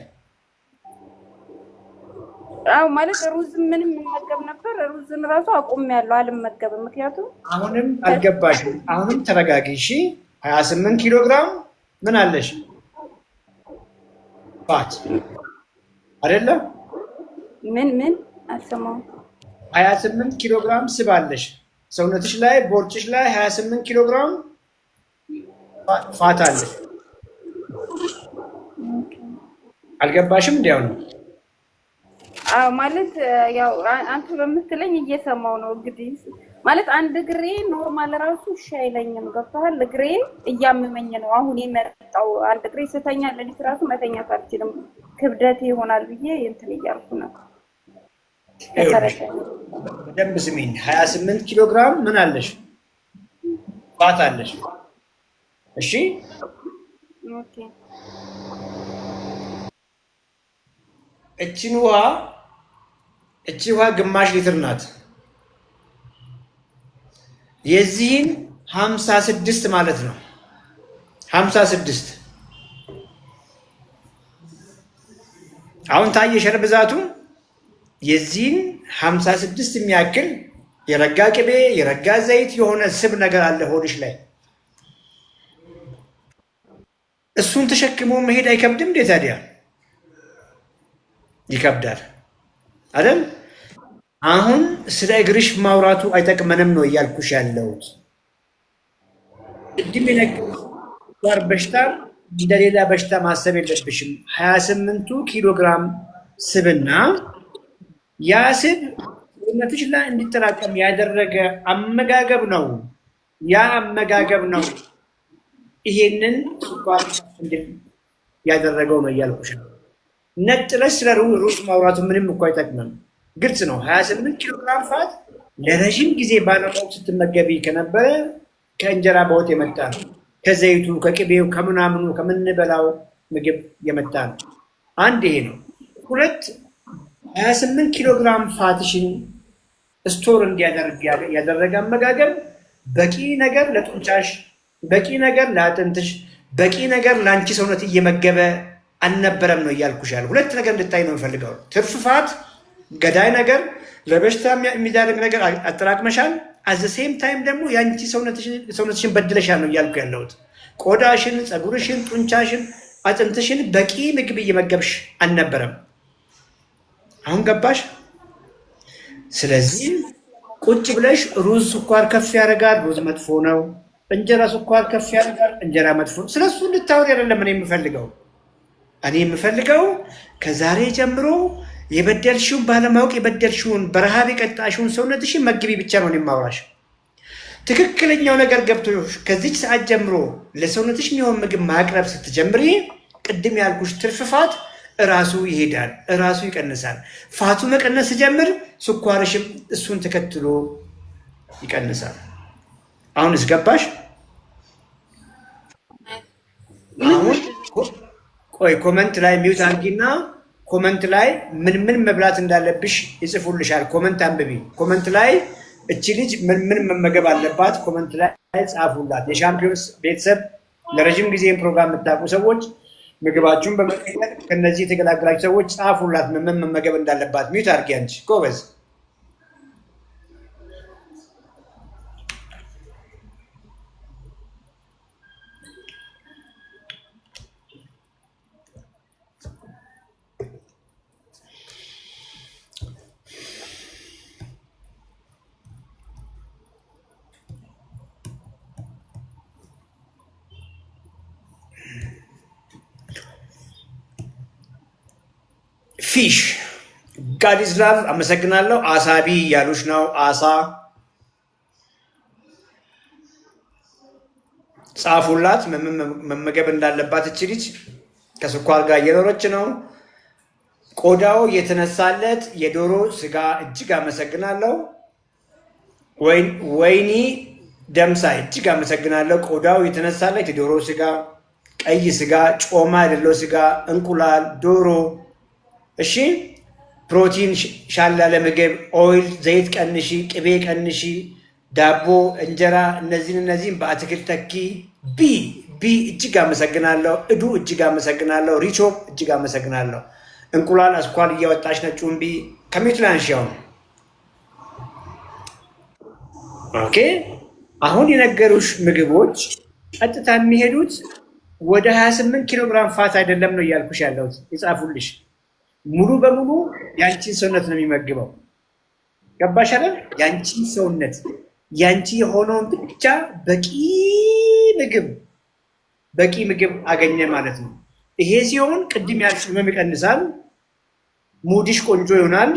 አዎ ማለት ሩዝ ምንም መመገብ ነበር። ሩዝን ራሱ አቁሜያለሁ፣ አልመገብም። ምክንያቱም አሁንም አልገባሽም። አሁንም ተረጋጊ እሺ። 28 ኪሎ ግራም ምን አለሽ? ፋት አይደለ? ምን አልሰማሁም። 28 ኪሎ ግራም ስብ አለሽ ሰውነትሽ ላይ፣ ቦርጭሽ ላይ 28 ኪሎ ግራም ፋት አለሽ። አልገባሽም? እንዲያው ነው ማለት ያው አንተ በምትለኝ እየሰማው ነው እንግዲህ። ማለት አንድ እግሬ ኖርማል ራሱ እሺ አይለኝም። ገብቶሃል? እግሬ እያመመኝ ነው አሁን የመጣው። አንድ እግሬ ስተኛ ለሊት ራሱ መተኛት አልችልም። ክብደት ይሆናል ብዬ እንትን እያልኩ ነው። በደንብ ስሚኝ። 28 ኪሎ ግራም ምን አለሽ? ፋት አለሽ። እሺ ኦኬ። እቺ ውሃ ግማሽ ሊትር ናት። የዚህን 56 ማለት ነው። 56 አሁን ታየሽ ብዛቱ። የዚህን 56 የሚያክል የረጋ ቅቤ፣ የረጋ ዘይት የሆነ ስብ ነገር አለ ሆድሽ ላይ። እሱን ተሸክሞ መሄድ አይከብድም እንዴ ታዲያ? ይከብዳል አይደል? አሁን ስለ እግርሽ ማውራቱ አይጠቅመንም ነው እያልኩሽ ያለሁት። ቅድም የነገርኩሽ በሽታ እንደሌላ በሽታ ማሰብ የለብሽም። 28 ኪሎ ግራም ስብና ያ ስብ ሰውነትሽ ላይ እንዲጠራቀም ያደረገ አመጋገብ ነው። ያ አመጋገብ ነው ይሄንን ስኳር እንድል ያደረገው ነው እያልኩሽ ነው። ነጥለሽ ስለ ሩዝ ማውራቱ ምንም እኮ አይጠቅምም። ግልጽ ነው። 28 ኪሎ ግራም ፋት ለረዥም ጊዜ ባለማወቅ ስትመገቢ ከነበረ ከእንጀራ በወጥ የመጣ ነው። ከዘይቱ፣ ከቅቤው፣ ከምናምኑ ከምንበላው ምግብ የመጣ ነው። አንድ ይሄ ነው። ሁለት 28 ኪሎ ግራም ፋትሽን ስቶር እንዲያደርግ ያደረገ አመጋገብ በቂ ነገር ለጡንቻሽ፣ በቂ ነገር ለአጥንትሽ፣ በቂ ነገር ለአንቺ ሰውነት እየመገበ አልነበረም ነው እያልኩሽ ያለው። ሁለት ነገር እንድታይ ነው የምፈልገው። ትርፍ ፋት፣ ገዳይ ነገር፣ ለበሽታ የሚዳርግ ነገር አጠራቅመሻል። አዘ ሴም ታይም ደግሞ የአንቺ ሰውነትሽን በድለሻል ነው እያልኩ ያለሁት። ቆዳሽን፣ ፀጉርሽን፣ ጡንቻሽን፣ አጥንትሽን በቂ ምግብ እየመገብሽ አልነበረም። አሁን ገባሽ? ስለዚህ ቁጭ ብለሽ ሩዝ ስኳር ከፍ ያደርጋል፣ ሩዝ መጥፎ ነው። እንጀራ ስኳር ከፍ ያደርጋል፣ እንጀራ መጥፎ ነው። ስለሱ እንድታወሪ አይደለም እኔ የምፈልገው። እኔ የምፈልገው ከዛሬ ጀምሮ የበደልሽውን ባለማወቅ የበደልሽውን በረሃብ የቀጣሽውን ሰውነትሽን መግቢ ብቻ ነው የማውራሽ። ትክክለኛው ነገር ገብቶሽ ከዚች ሰዓት ጀምሮ ለሰውነትሽ የሚሆን ምግብ ማቅረብ ስትጀምሪ ቅድም ያልኩሽ ትርፍ ፋት እራሱ ይሄዳል፣ እራሱ ይቀንሳል። ፋቱ መቀነስ ሲጀምር ስኳርሽም እሱን ተከትሎ ይቀንሳል። አሁን እስገባሽ? አሁን ቆይ ኮመንት ላይ ሚውት አንጊና ኮመንት ላይ ምን ምን መብላት እንዳለብሽ ይጽፉልሻል። ኮመንት አንብቢ። ኮመንት ላይ እቺ ልጅ ምን ምን መመገብ አለባት ኮመንት ላይ ጻፉላት። የሻምፒዮንስ ቤተሰብ ለረጅም ጊዜ ፕሮግራም የምታውቁ ሰዎች ምግባችሁን በመቀየር ከነዚህ የተገላገላችሁ ሰዎች ጻፉላት ምን ምን መመገብ እንዳለባት። ሚውት አድርጊ አንቺ ጎበዝ። ፊሽ ጋዲስ ላቭ አመሰግናለሁ። አሳቢ እያሉሽ ነው። አሳ ጻፉላት መመገብ እንዳለባት። እች ልጅ ከስኳር ጋር እየኖረች ነው። ቆዳው የተነሳለት የዶሮ ስጋ እጅግ አመሰግናለሁ። ወይኒ ደምሳይ እጅግ አመሰግናለሁ። ቆዳው የተነሳለት የዶሮ ስጋ፣ ቀይ ስጋ፣ ጮማ የሌለው ስጋ፣ እንቁላል፣ ዶሮ። እሺ ፕሮቲን ሻላ ለምግብ ኦይል፣ ዘይት ቀንሺ፣ ቅቤ ቀንሺ፣ ዳቦ፣ እንጀራ እነዚህን በአትክልት ተኪ። ቢ እጅግ አመሰግናለሁ። እዱ እጅግ አመሰግናለሁ። ሪቾ እጅግ አመሰግናለሁ። እንቁላል አስኳል እያወጣች ነጩን ቢ ከሚትላንሽ ያው ኦኬ። አሁን የነገሩሽ ምግቦች ቀጥታ የሚሄዱት ወደ 28 ኪሎ ግራም ፋት አይደለም ነው እያልኩሽ ያለሁት። ይጻፉልሽ። ሙሉ በሙሉ ያንቺን ሰውነት ነው የሚመግበው። ገባሽ አይደል? ያንቺን ሰውነት ያንቺ የሆነውን ብቻ በቂ ምግብ አገኘ ማለት ነው። ይሄ ሲሆን ቅድም ያልሽ ህመም ይቀንሳል፣ ሙድሽ ቆንጆ ይሆናል፣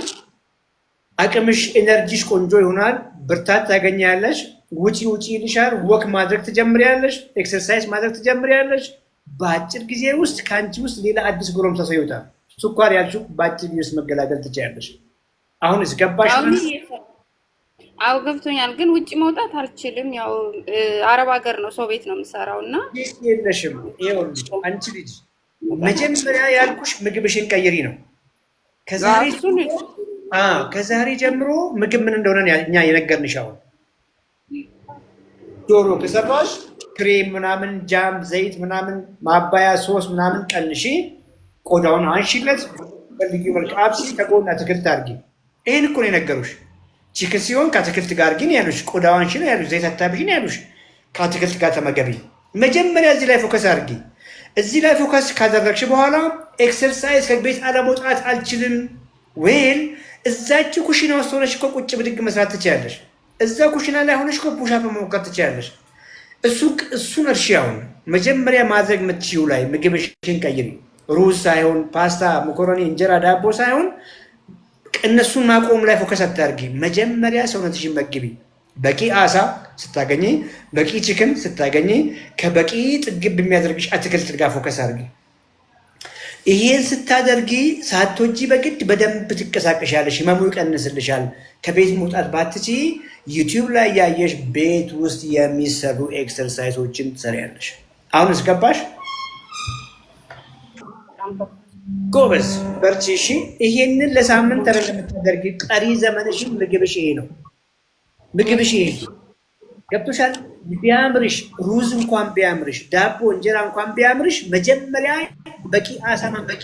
አቅምሽ ኤነርጂሽ ቆንጆ ይሆናል፣ ብርታት ታገኛለሽ። ውጪ ይልሻል፣ ወክ ማድረግ ትጀምሪያለሽ፣ ኤክሰርሳይዝ ማድረግ ትጀምሪያለሽ። በአጭር ጊዜ ውስጥ ከአንቺ ውስጥ ሌላ አዲስ ጎረምሳ ሰው ይወጣል። ስኳር ያልሽው በአጭር ጊዜ ውስጥ መገላገል ትችያለሽ። አሁን እስገባሽ? አው ገብቶኛል፣ ግን ውጪ መውጣት አልችልም። ያው አረብ ሀገር ነው፣ ሰው ቤት ነው የምሰራው እና የለሽም። ይኸውልሽ አንቺ ልጅ መጀመሪያ ያልኩሽ ምግብሽን ቀይሪ ነው። ከዛሬ ጀምሮ ምግብ ምን እንደሆነ እኛ የነገርንሽ። አሁን ዶሮ ከሰራሽ ክሬም ምናምን፣ ጃም፣ ዘይት ምናምን፣ ማባያ ሶስ ምናምን ቀንሺ። ቆዳውን አንሺለት፣ በልዩ መልክ አብሲ፣ ከጎን አትክልት አድርጊ። ይሄን እኮ ነው የነገሩሽ። ቺክን ሲሆን ከአትክልት ጋር ግን ያሉሽ፣ ቆዳው አንሺ ነው ያሉሽ፣ ዘይት አታብዢ ነው ያሉሽ። ከአትክልት ጋር ተመገቢ። መጀመሪያ እዚህ ላይ ፎከስ አድርጊ። እዚህ ላይ ፎከስ ካደረግሽ በኋላ ኤክሰርሳይዝ ከቤት አለመውጣት አልችልም ወይል እዛች ኩሽና ውስጥ ሆነሽ እኮ ቁጭ ብድግ መስራት ትችያለሽ። እዛ ኩሽና ላይ ሆነሽ እኮ ፑሻፕ መሞከር ትችያለሽ። እሱን እርሻውን መጀመሪያ ማድረግ የምትችይው ላይ ምግብሽን ቀይሪ። ሩዝ ሳይሆን ፓስታ፣ መኮረኒ፣ እንጀራ፣ ዳቦ ሳይሆን እነሱን ማቆም ላይ ፎከስ አታርጊ። መጀመሪያ ሰውነትሽን መግቢ። በቂ አሳ ስታገኝ፣ በቂ ቺክን ስታገኝ፣ ከበቂ ጥግብ የሚያደርግሽ አትክልት ጋር ፎከስ አድርጊ። ይሄን ስታደርጊ ሳትወጂ በግድ በደንብ ትንቀሳቀሻለሽ፣ ህመሙ ይቀንስልሻል። ከቤት መውጣት ባትቺ ዩቲዩብ ላይ ያየሽ ቤት ውስጥ የሚሰሩ ኤክሰርሳይሶችን ትሰሪያለሽ። አሁን እስገባሽ? ጎበዝ በርቺ። እሺ ይሄንን ለሳምንት አይደለም የምታደርጊ፣ ቀሪ ዘመንሽን ምግብሽ ይሄ ነው። ምግብሽ ይሄ ገብቶሻል? ቢያምርሽ ሩዝ እንኳን ቢያምርሽ፣ ዳቦ እንጀራ እንኳን ቢያምርሽ፣ መጀመሪያ በቂ አሳማ በቂ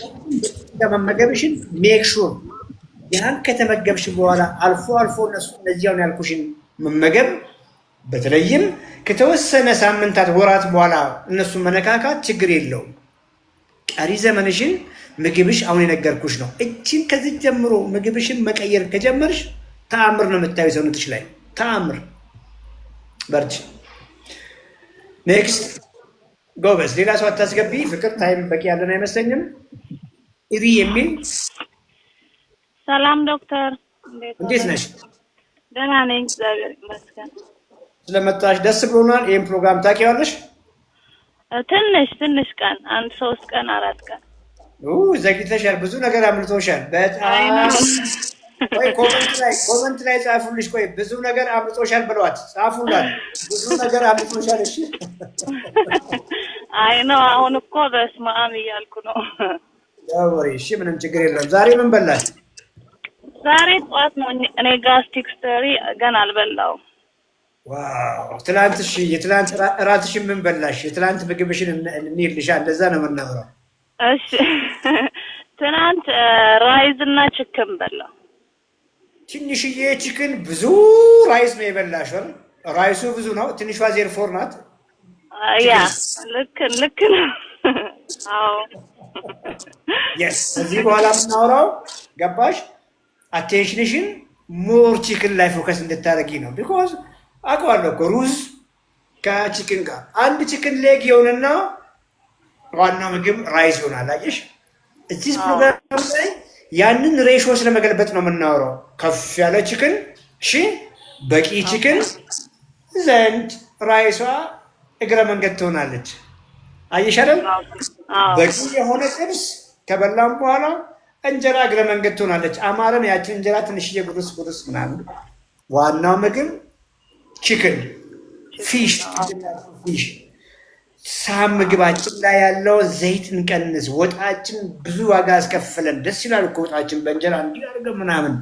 መመገብሽን ሜክ ሹር። ያን ከተመገብሽ በኋላ አልፎ እነዚያውን ያልኩሽን መመገብ፣ በተለይም ከተወሰነ ሳምንታት ወራት በኋላ እነሱን መነካካት ችግር የለውም። ቀሪ ዘመንሽን ምግብሽ አሁን የነገርኩሽ ነው። እችን ከዚህ ጀምሮ ምግብሽን መቀየር ከጀመርሽ ተአምር ነው የምታዩ ሰውነትሽ ላይ ተአምር። በርቺ። ኔክስት ጎበዝ። ሌላ ሰው አታስገቢ። ፍቅር ታይም በቂ ያለን አይመስለኝም። ኢሪ የሚል ሰላም ዶክተር፣ እንዴት ነሽ? ደህና ነኝ እግዚአብሔር ይመስገን። ስለመጣሽ ደስ ብሎናል። ይሄን ፕሮግራም ታውቂዋለሽ? ትንሽ ቀን 1 3 ቀን 4 ቀን ዘግይተሻል። ብዙ ነገር አምልጦሻል። በጣም ቆይ ኮመንት ላይ ጻፉልሽ። ቆይ ብዙ ነገር አምልጦሻል ብለዋት ጻፉላት። ብዙ ነገር አምልጦሻል። እሺ አይ ነው አሁን እኮ በስመ አብ እያልኩ ነው። ያወሪ እሺ፣ ምንም ችግር የለም። ዛሬ ምን በላሽ? ዛሬ ጠዋት ነው እኔ ጋስትሪክ ስተሪ ገና አልበላሁም። ዋው! ትናንት እሺ፣ የትናንት እራትሽን ምን በላሽ? የትናንት ምግብሽን እንይልሻ። እንደዛ ነው የምናወራው። እሺ ትናንት ራይዝ እና ቺክን በላሁ። ትንሽዬ ቺክን፣ ብዙ ራይስ ነው የበላሽ አይደል? ራይሱ ብዙ ነው፣ ትንሿ 04 ናት። ያ ልክ ነው። አዎ የስ እዚህ በኋላ የምናወራው ገባሽ? አቴንሽንሽን ሞር ቺክን ላይ ፎከስ እንድታደርጊ ነው። ቢኮዝ አውቀዋለሁ እኮ ሩዝ ከቺክን ጋር አንድ ቺክን ሌግ የሆነና ዋናው ምግብ ራይስ ይሆናል። አየሽ? እዚህ ፕሮግራም ላይ ያንን ሬሾ ስለመገልበጥ ነው የምናወራው። ከፍ ያለ ቺክን፣ እሺ፣ በቂ ቺክን ዘንድ ራይሷ እግረ መንገድ ትሆናለች። አየሽ አይደል? በቂ የሆነ ጥብስ ከበላም በኋላ እንጀራ እግረ መንገድ ትሆናለች። አማረን ያችን እንጀራ ትንሽዬ ጉርስ ምናምን። ዋናው ምግብ ቺክን፣ ፊሽ። ሳም ምግባችን ላይ ያለው ዘይት እንቀንስ። ወጣችን ብዙ ዋጋ አስከፍለን። ደስ ይላል እኮ ወጣችን በእንጀራ እንዲያደርገ ምናምን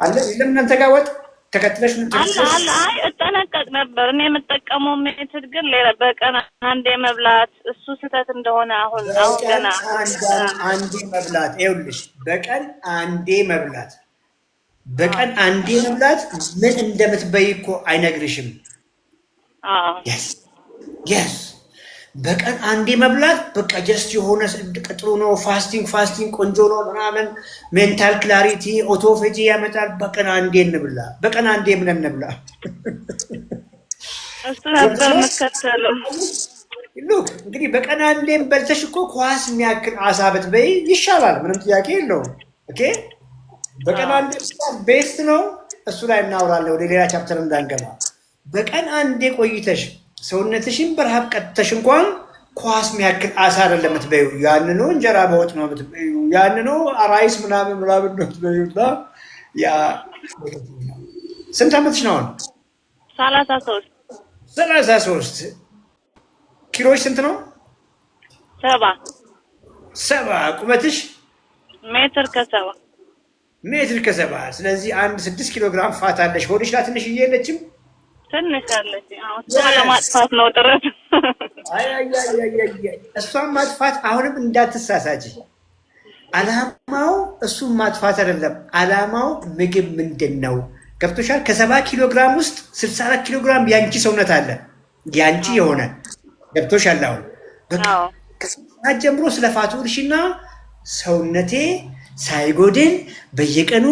አለ። የለም እናንተ ጋር ወጥ ተከትለሽ ምን ትልሽ? አይ እጠነቀቅ ነበር። እኔ የምጠቀመው ሜትድ ግን ሌላ በቀን አንዴ መብላት እሱ ስህተት እንደሆነ አሁን ገና አንዴ መብላት ይኸውልሽ፣ በቀን አንዴ መብላት ምን እንደምትበይ እኮ አይነግርሽም። የስ በቀን አንዴ መብላት በቃ ጀስት የሆነ ጥሩ ነው። ፋስቲንግ ቆንጆ ነው ምናምን ሜንታል ክላሪቲ ኦቶፌጂ ያመጣል። በቀን አንዴ እንብላ። በቀን አንዴ ምን እንብላ? እሱ ነበር የምከተለው። ሉክ እንግዲህ በቀን አንዴም በልተሽ እኮ ኳስ የሚያክል አሳ ብትበይ ይሻላል። ምንም ጥያቄ የለውም። ኦኬ በቀን አንዴ ቤስት ነው። እሱ ላይ እናወራለን ወደ ሌላ ቻፕተር እንዳንገባ። በቀን አንዴ ቆይተሽ ሰውነትሽን በረሃብ ቀጥተሽ እንኳን ኳስ የሚያክል አሳ አይደለም የምትበይው። ያንኑ እንጀራ በወጥ ነው የምትበይው። ያንኑ ራይስ ምናምን ነው የምትበይውና ያ ስንት ዓመትሽ ነው አሁን? 33 ኪሎሽ ስንት ነው? 7 ቁመትሽ? ሜትር ከ7 ስለዚህ 6 ኪሎ ግራም ፋት አለሽ። ሆድሽ ላይ ትንሽ እየለችም ትንሽ አለች። አሁን ለማጥፋት ነው ጥረት። እሷን ማጥፋት አሁንም እንዳትሳሳጂ። አላማው እሱን ማጥፋት አይደለም። አላማው ምግብ ምንድን ነው? ገብቶሻል? ከ7 ኪሎ ግራም ውስጥ 64 ኪሎ ግራም ያንቺ ሰውነት አለ። ያንቺ የሆነ ገብቶሻል? አሁን ከሰዓት ጀምሮ ስለ ፋቱ እርሽና ሰውነቴ ሳይጎድል በየቀኑ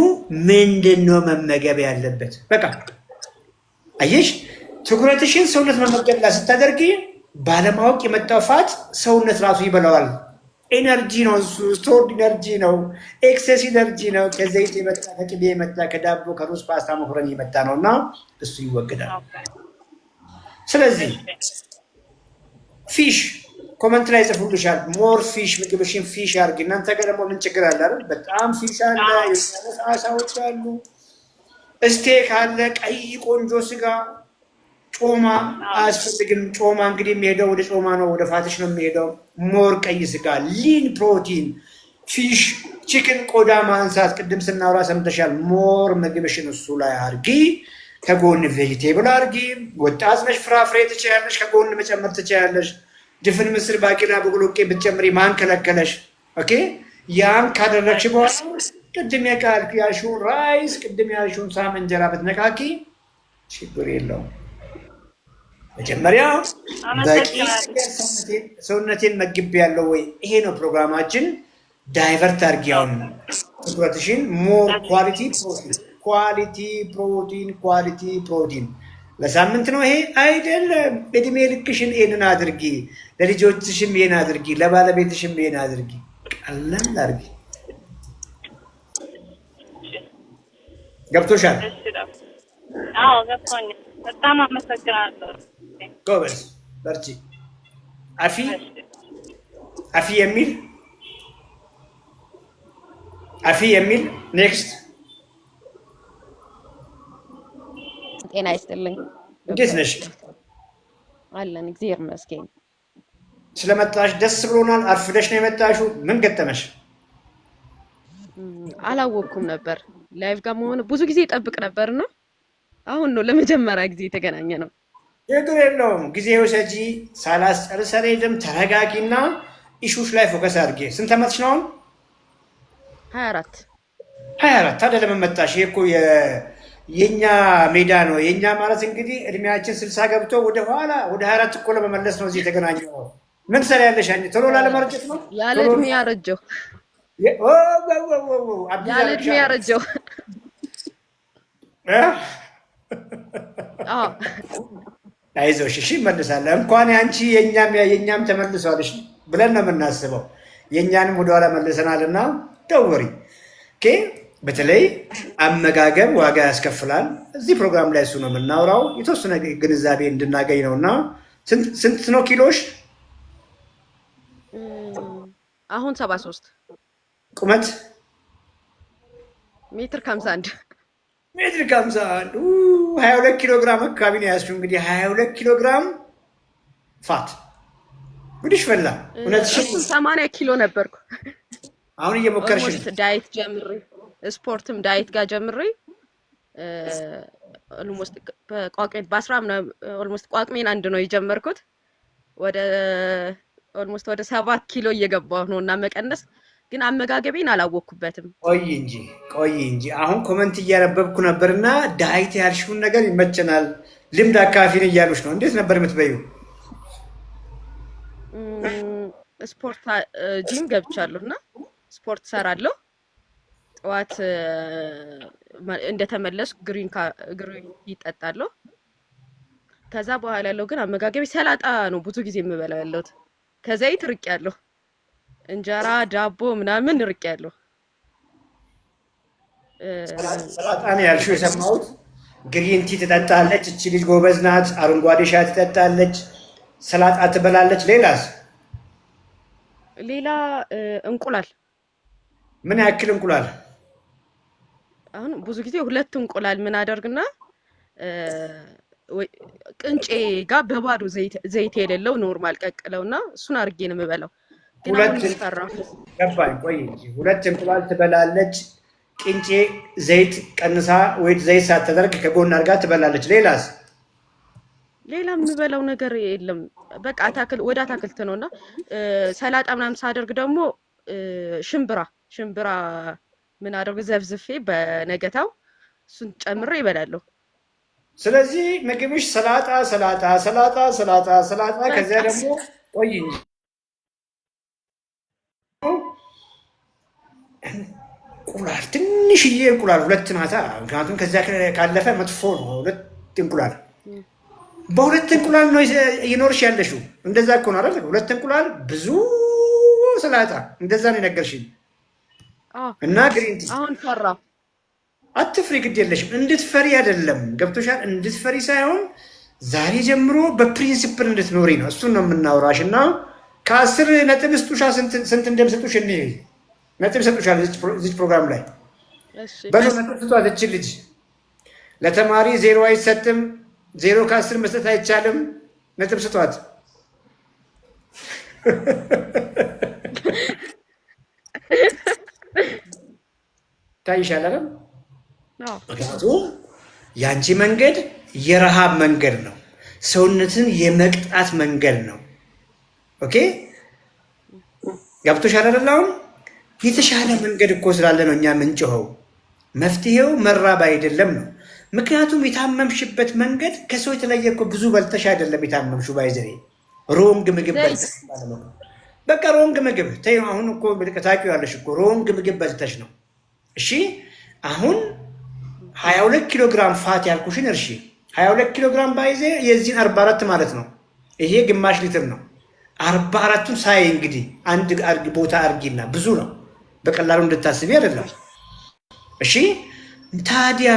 ምንድን ነው መመገብ ያለበት? በቃ አየሽ፣ ትኩረትሽን ሰውነት መመገብ ላይ ስታደርጊ ባለማወቅ የመጣው ፋት ሰውነት ራሱ ይበላዋል። ኤነርጂ ነው፣ ስቶርድ ኤነርጂ ነው፣ ኤክሴስ ኤነርጂ ነው። ከዘይት የመጣ ከቅቤ የመጣ ከዳቦ ከሩዝ ፓስታ መኮረኒ የመጣ ነው እና እሱ ይወገዳል። ስለዚህ ፊሽ ኮመንት ላይ ጽፉልሻል። ሞር ፊሽ ምግብሽን ፊሽ አድርጊ። እናንተ ጋር ደግሞ ምን ችግር አለ አይደል? በጣም ፊሽ አለ፣ አሳዎች አሉ፣ ስቴክ አለ፣ ቀይ ቆንጆ ስጋ። ጮማ አያስፈልግም። ጮማ እንግዲህ የሚሄደው ወደ ጮማ ነው፣ ወደ ፋትሽ ነው የሚሄደው። ሞር ቀይ ስጋ፣ ሊን ፕሮቲን፣ ፊሽ፣ ቺክን ቆዳ ማንሳት። ቅድም ስናወራ ሰምተሻል። ሞር ምግብሽን እሱ ላይ አድርጊ። ከጎን ቬጂቴብል አድርጊ። ወጣት ነሽ፣ ፍራፍሬ ትችያለሽ፣ ከጎን መጨመር ትችያለሽ። ድፍን ምስር፣ ባቂላ፣ በቆሎቄ ብትጨምሪ ማን ከለከለሽ? ኦኬ ያን ካደረግሽ በኋላ ቅድም ያልሽውን ራይስ፣ ቅድም ያልሽውን ሳም እንጀራ ብትነካኪ ችግር የለውም። መጀመሪያ በቂ ሰውነቴን መግብ ያለው ወይ? ይሄ ነው ፕሮግራማችን። ዳይቨርት አድርጊ አሁን ትኩረትሽን። ሞር ኳሊቲ ፕሮቲን ለሳምንት ነው ይሄ አይደለም። እድሜ ልክሽን ይሄንን አድርጊ። ለልጆችሽም ይሄን አድርጊ። ለባለቤትሽም ይሄን አድርጊ። ቀላል አድርጊ። ገብቶሻል? አዎ ገብቶኛል። በጣም አመሰግናለሁ። ጎበዝ በርቺ። አፊ የሚል ኔክስት። ጤና ይስጥልኝ። እንዴት ነሽ? አለን እግዚአብሔር ይመስገን። ስለመጣሽ ደስ ብሎናል። አርፍደሽ ነው የመጣሽው። ምን ገጠመሽ? አላወቅኩም ነበር ላይቭ ጋር መሆን ብዙ ጊዜ ጠብቅ ነበርና አሁን ነው ለመጀመሪያ ጊዜ የተገናኘ ነው። ችግር የለውም። ጊዜ ወሰጂ። ሳላስጨርስ አልሄድም። ተረጋጊና ኢሹሽ ላይ ፎከስ አድርጌ። ስንት ዓመትሽ ነው? 24 ታዲያ ለምን መጣሽ? ይሄ እኮ የኛ ሜዳ ነው። የኛ ማለት እንግዲህ እድሜያችን 60 ገብቶ ወደ ኋላ ወደ 24 እኮ ለመመለስ ነው እዚህ የተገናኘው። ምን ትሰሪያለሽ? ቶሎ ላለማርጀት ነው። ያለ እድሜ ያረጀው አይዞሽ፣ እሺ እመልሳለሁ። እንኳን አንቺ የኛም ተመልሷልሽ ብለን ነው የምናስበው። የኛንም ወደኋላ መልሰናልና ደውሪ። ኦኬ። በተለይ አመጋገብ ዋጋ ያስከፍላል። እዚህ ፕሮግራም ላይ እሱ ነው የምናወራው። የተወሰነ ግንዛቤ እንድናገኝ ነውና ስንት ነው ኪሎሽ? አሁን 73 ቁመት ሜትር ከ51 22 ኪሎ ግራም አካባቢ ነው ያዝሽው። እንግዲህ 22 ኪሎ ግራም ፋት ጉድሽ ፈላ። እውነትሽን 80 ኪሎ ነበርኩ። አሁን እየሞከርሽ ዳይት ጀምሬ ስፖርትም ዳይት ጋር ጀምሬ ኦልሞስት በቋቅሜን ኦልሞስት ቋቅሜን አንድ ነው የጀመርኩት ወደ ኦልሞስት ወደ 7 ኪሎ እየገባሁ ነው እና መቀነስ ግን አመጋገቤን አላወቅኩበትም። ቆይ እንጂ አሁን ኮመንት እያነበብኩ ነበርና ዳይት ያልሽውን ነገር ይመቸናል ልምድ አካፊን እያሉሽ ነው። እንዴት ነበር የምትበዩ? ስፖርት ጂም ገብቻለሁና ስፖርት ሰራለሁ። ጠዋት እንደተመለስኩ ግሪን ይጠጣለሁ። ከዛ በኋላ ያለው ግን አመጋገቤ ሰላጣ ነው ብዙ ጊዜ የምበላው ያለሁት። ከዘይት ርቅ ያለሁ እንጀራ ዳቦ ምናምን ርቅ ያለሁ። ሰላጣ ነው ያልሽው የሰማሁት። ግሪን ቲ ትጠጣለች እቺ ልጅ ጎበዝ ናት። አረንጓዴ ሻይ ትጠጣለች፣ ሰላጣ ትበላለች። ሌላስ? ሌላ እንቁላል። ምን ያክል እንቁላል? አሁን ብዙ ጊዜ 2 እንቁላል ምን አደርግና ቅንጬ ጋር በባዶ ዘይት የሌለው ኖርማል ቀቅለውና እሱን አድርጌ ነው የምበላው። ግን አሁን ይሰራው ገባኝ። ቆይ እንጂ 2 እንቁላል ትበላለች፣ ቅንጬ ዘይት ቀንሳ ወይ ዘይት ሳትደርግ ከጎን አድርጋ ትበላለች። ሌላስ? ሌላ የምበላው ነገር የለም። በቃ ወደ አታክልት ነውና ሰላጣ ምናምን ሳደርግ ደግሞ ሽምብራ ምን አደርግ ዘፍዝፌ በነገታው እሱን ጨምሬ ይበላለሁ። ስለዚህ ምግብሽ ሰላጣ ሰላጣ ሰላጣ ሰላጣ ሰላጣ። ከዚያ ደግሞ ቆይ እንጂ እንቁላል ትንሽዬ እንቁላል 2 ናታ። ምክንያቱም ከዚያ ካለፈ መጥፎ ነው። 2 እንቁላል በ2 እንቁላል ነው እየኖርሽ ያለሽው። እንደዛ እኮ ነው አይደል? 2 እንቁላል ብዙ ሰላጣ እንደዛ ነው የነገርሽኝ። እና ግሪን ቲ አሁን ፈራ አትፍሪ፣ ግድ የለሽም። እንድትፈሪ አይደለም ገብቶሻል? እንድትፈሪ ሳይሆን ዛሬ ጀምሮ በፕሪንሲፕል እንድትኖሪ ነው። እሱን ነው የምናወራሽ። እና ከ10 ነጥብ ስጡሻ ስንት እንደምሰጡሽ እኔ ነጥብ ሰጡሻል እዚህ ፕሮግራም ላይ። በሎ ነጥብ ስጧት። እቺ ልጅ ለተማሪ 0 አይሰጥም። 0 ከ10 መስጠት አይቻልም። ነጥብ ስጧት። ታይሻል አይደል? ምክንያቱም ያንቺ መንገድ የረሃብ መንገድ ነው፣ ሰውነትን የመቅጣት መንገድ ነው። ኦኬ ገብቶሻል አይደል? አሁን የተሻለ መንገድ እኮ ስላለ ነው እኛ የምንጮኸው። መፍትሄው መራብ አይደለም ነው። ምክንያቱም የታመምሽበት መንገድ ከሰው የተለየ እኮ ብዙ በልተሽ አይደለም የታመምሽው። ባይዘሬ ሮንግ ምግብ በልተሽ በቃ ሮንግ ምግብ ተይ። አሁን እኮ ታውቂዋለሽ እኮ ሮንግ ምግብ በልተሽ ነው። እሺ አሁን 22 ኪሎ ግራም ፋት ያልኩሽን እርሺ። 22 ኪሎ ግራም ባይዜ የዚህን 44 ማለት ነው። ይሄ ግማሽ ሊትር ነው። 44ቱን ሳይ እንግዲህ አንድ ቦታ አርጊና ብዙ ነው። በቀላሉ እንድታስቢ አይደለም። እሺ ታዲያ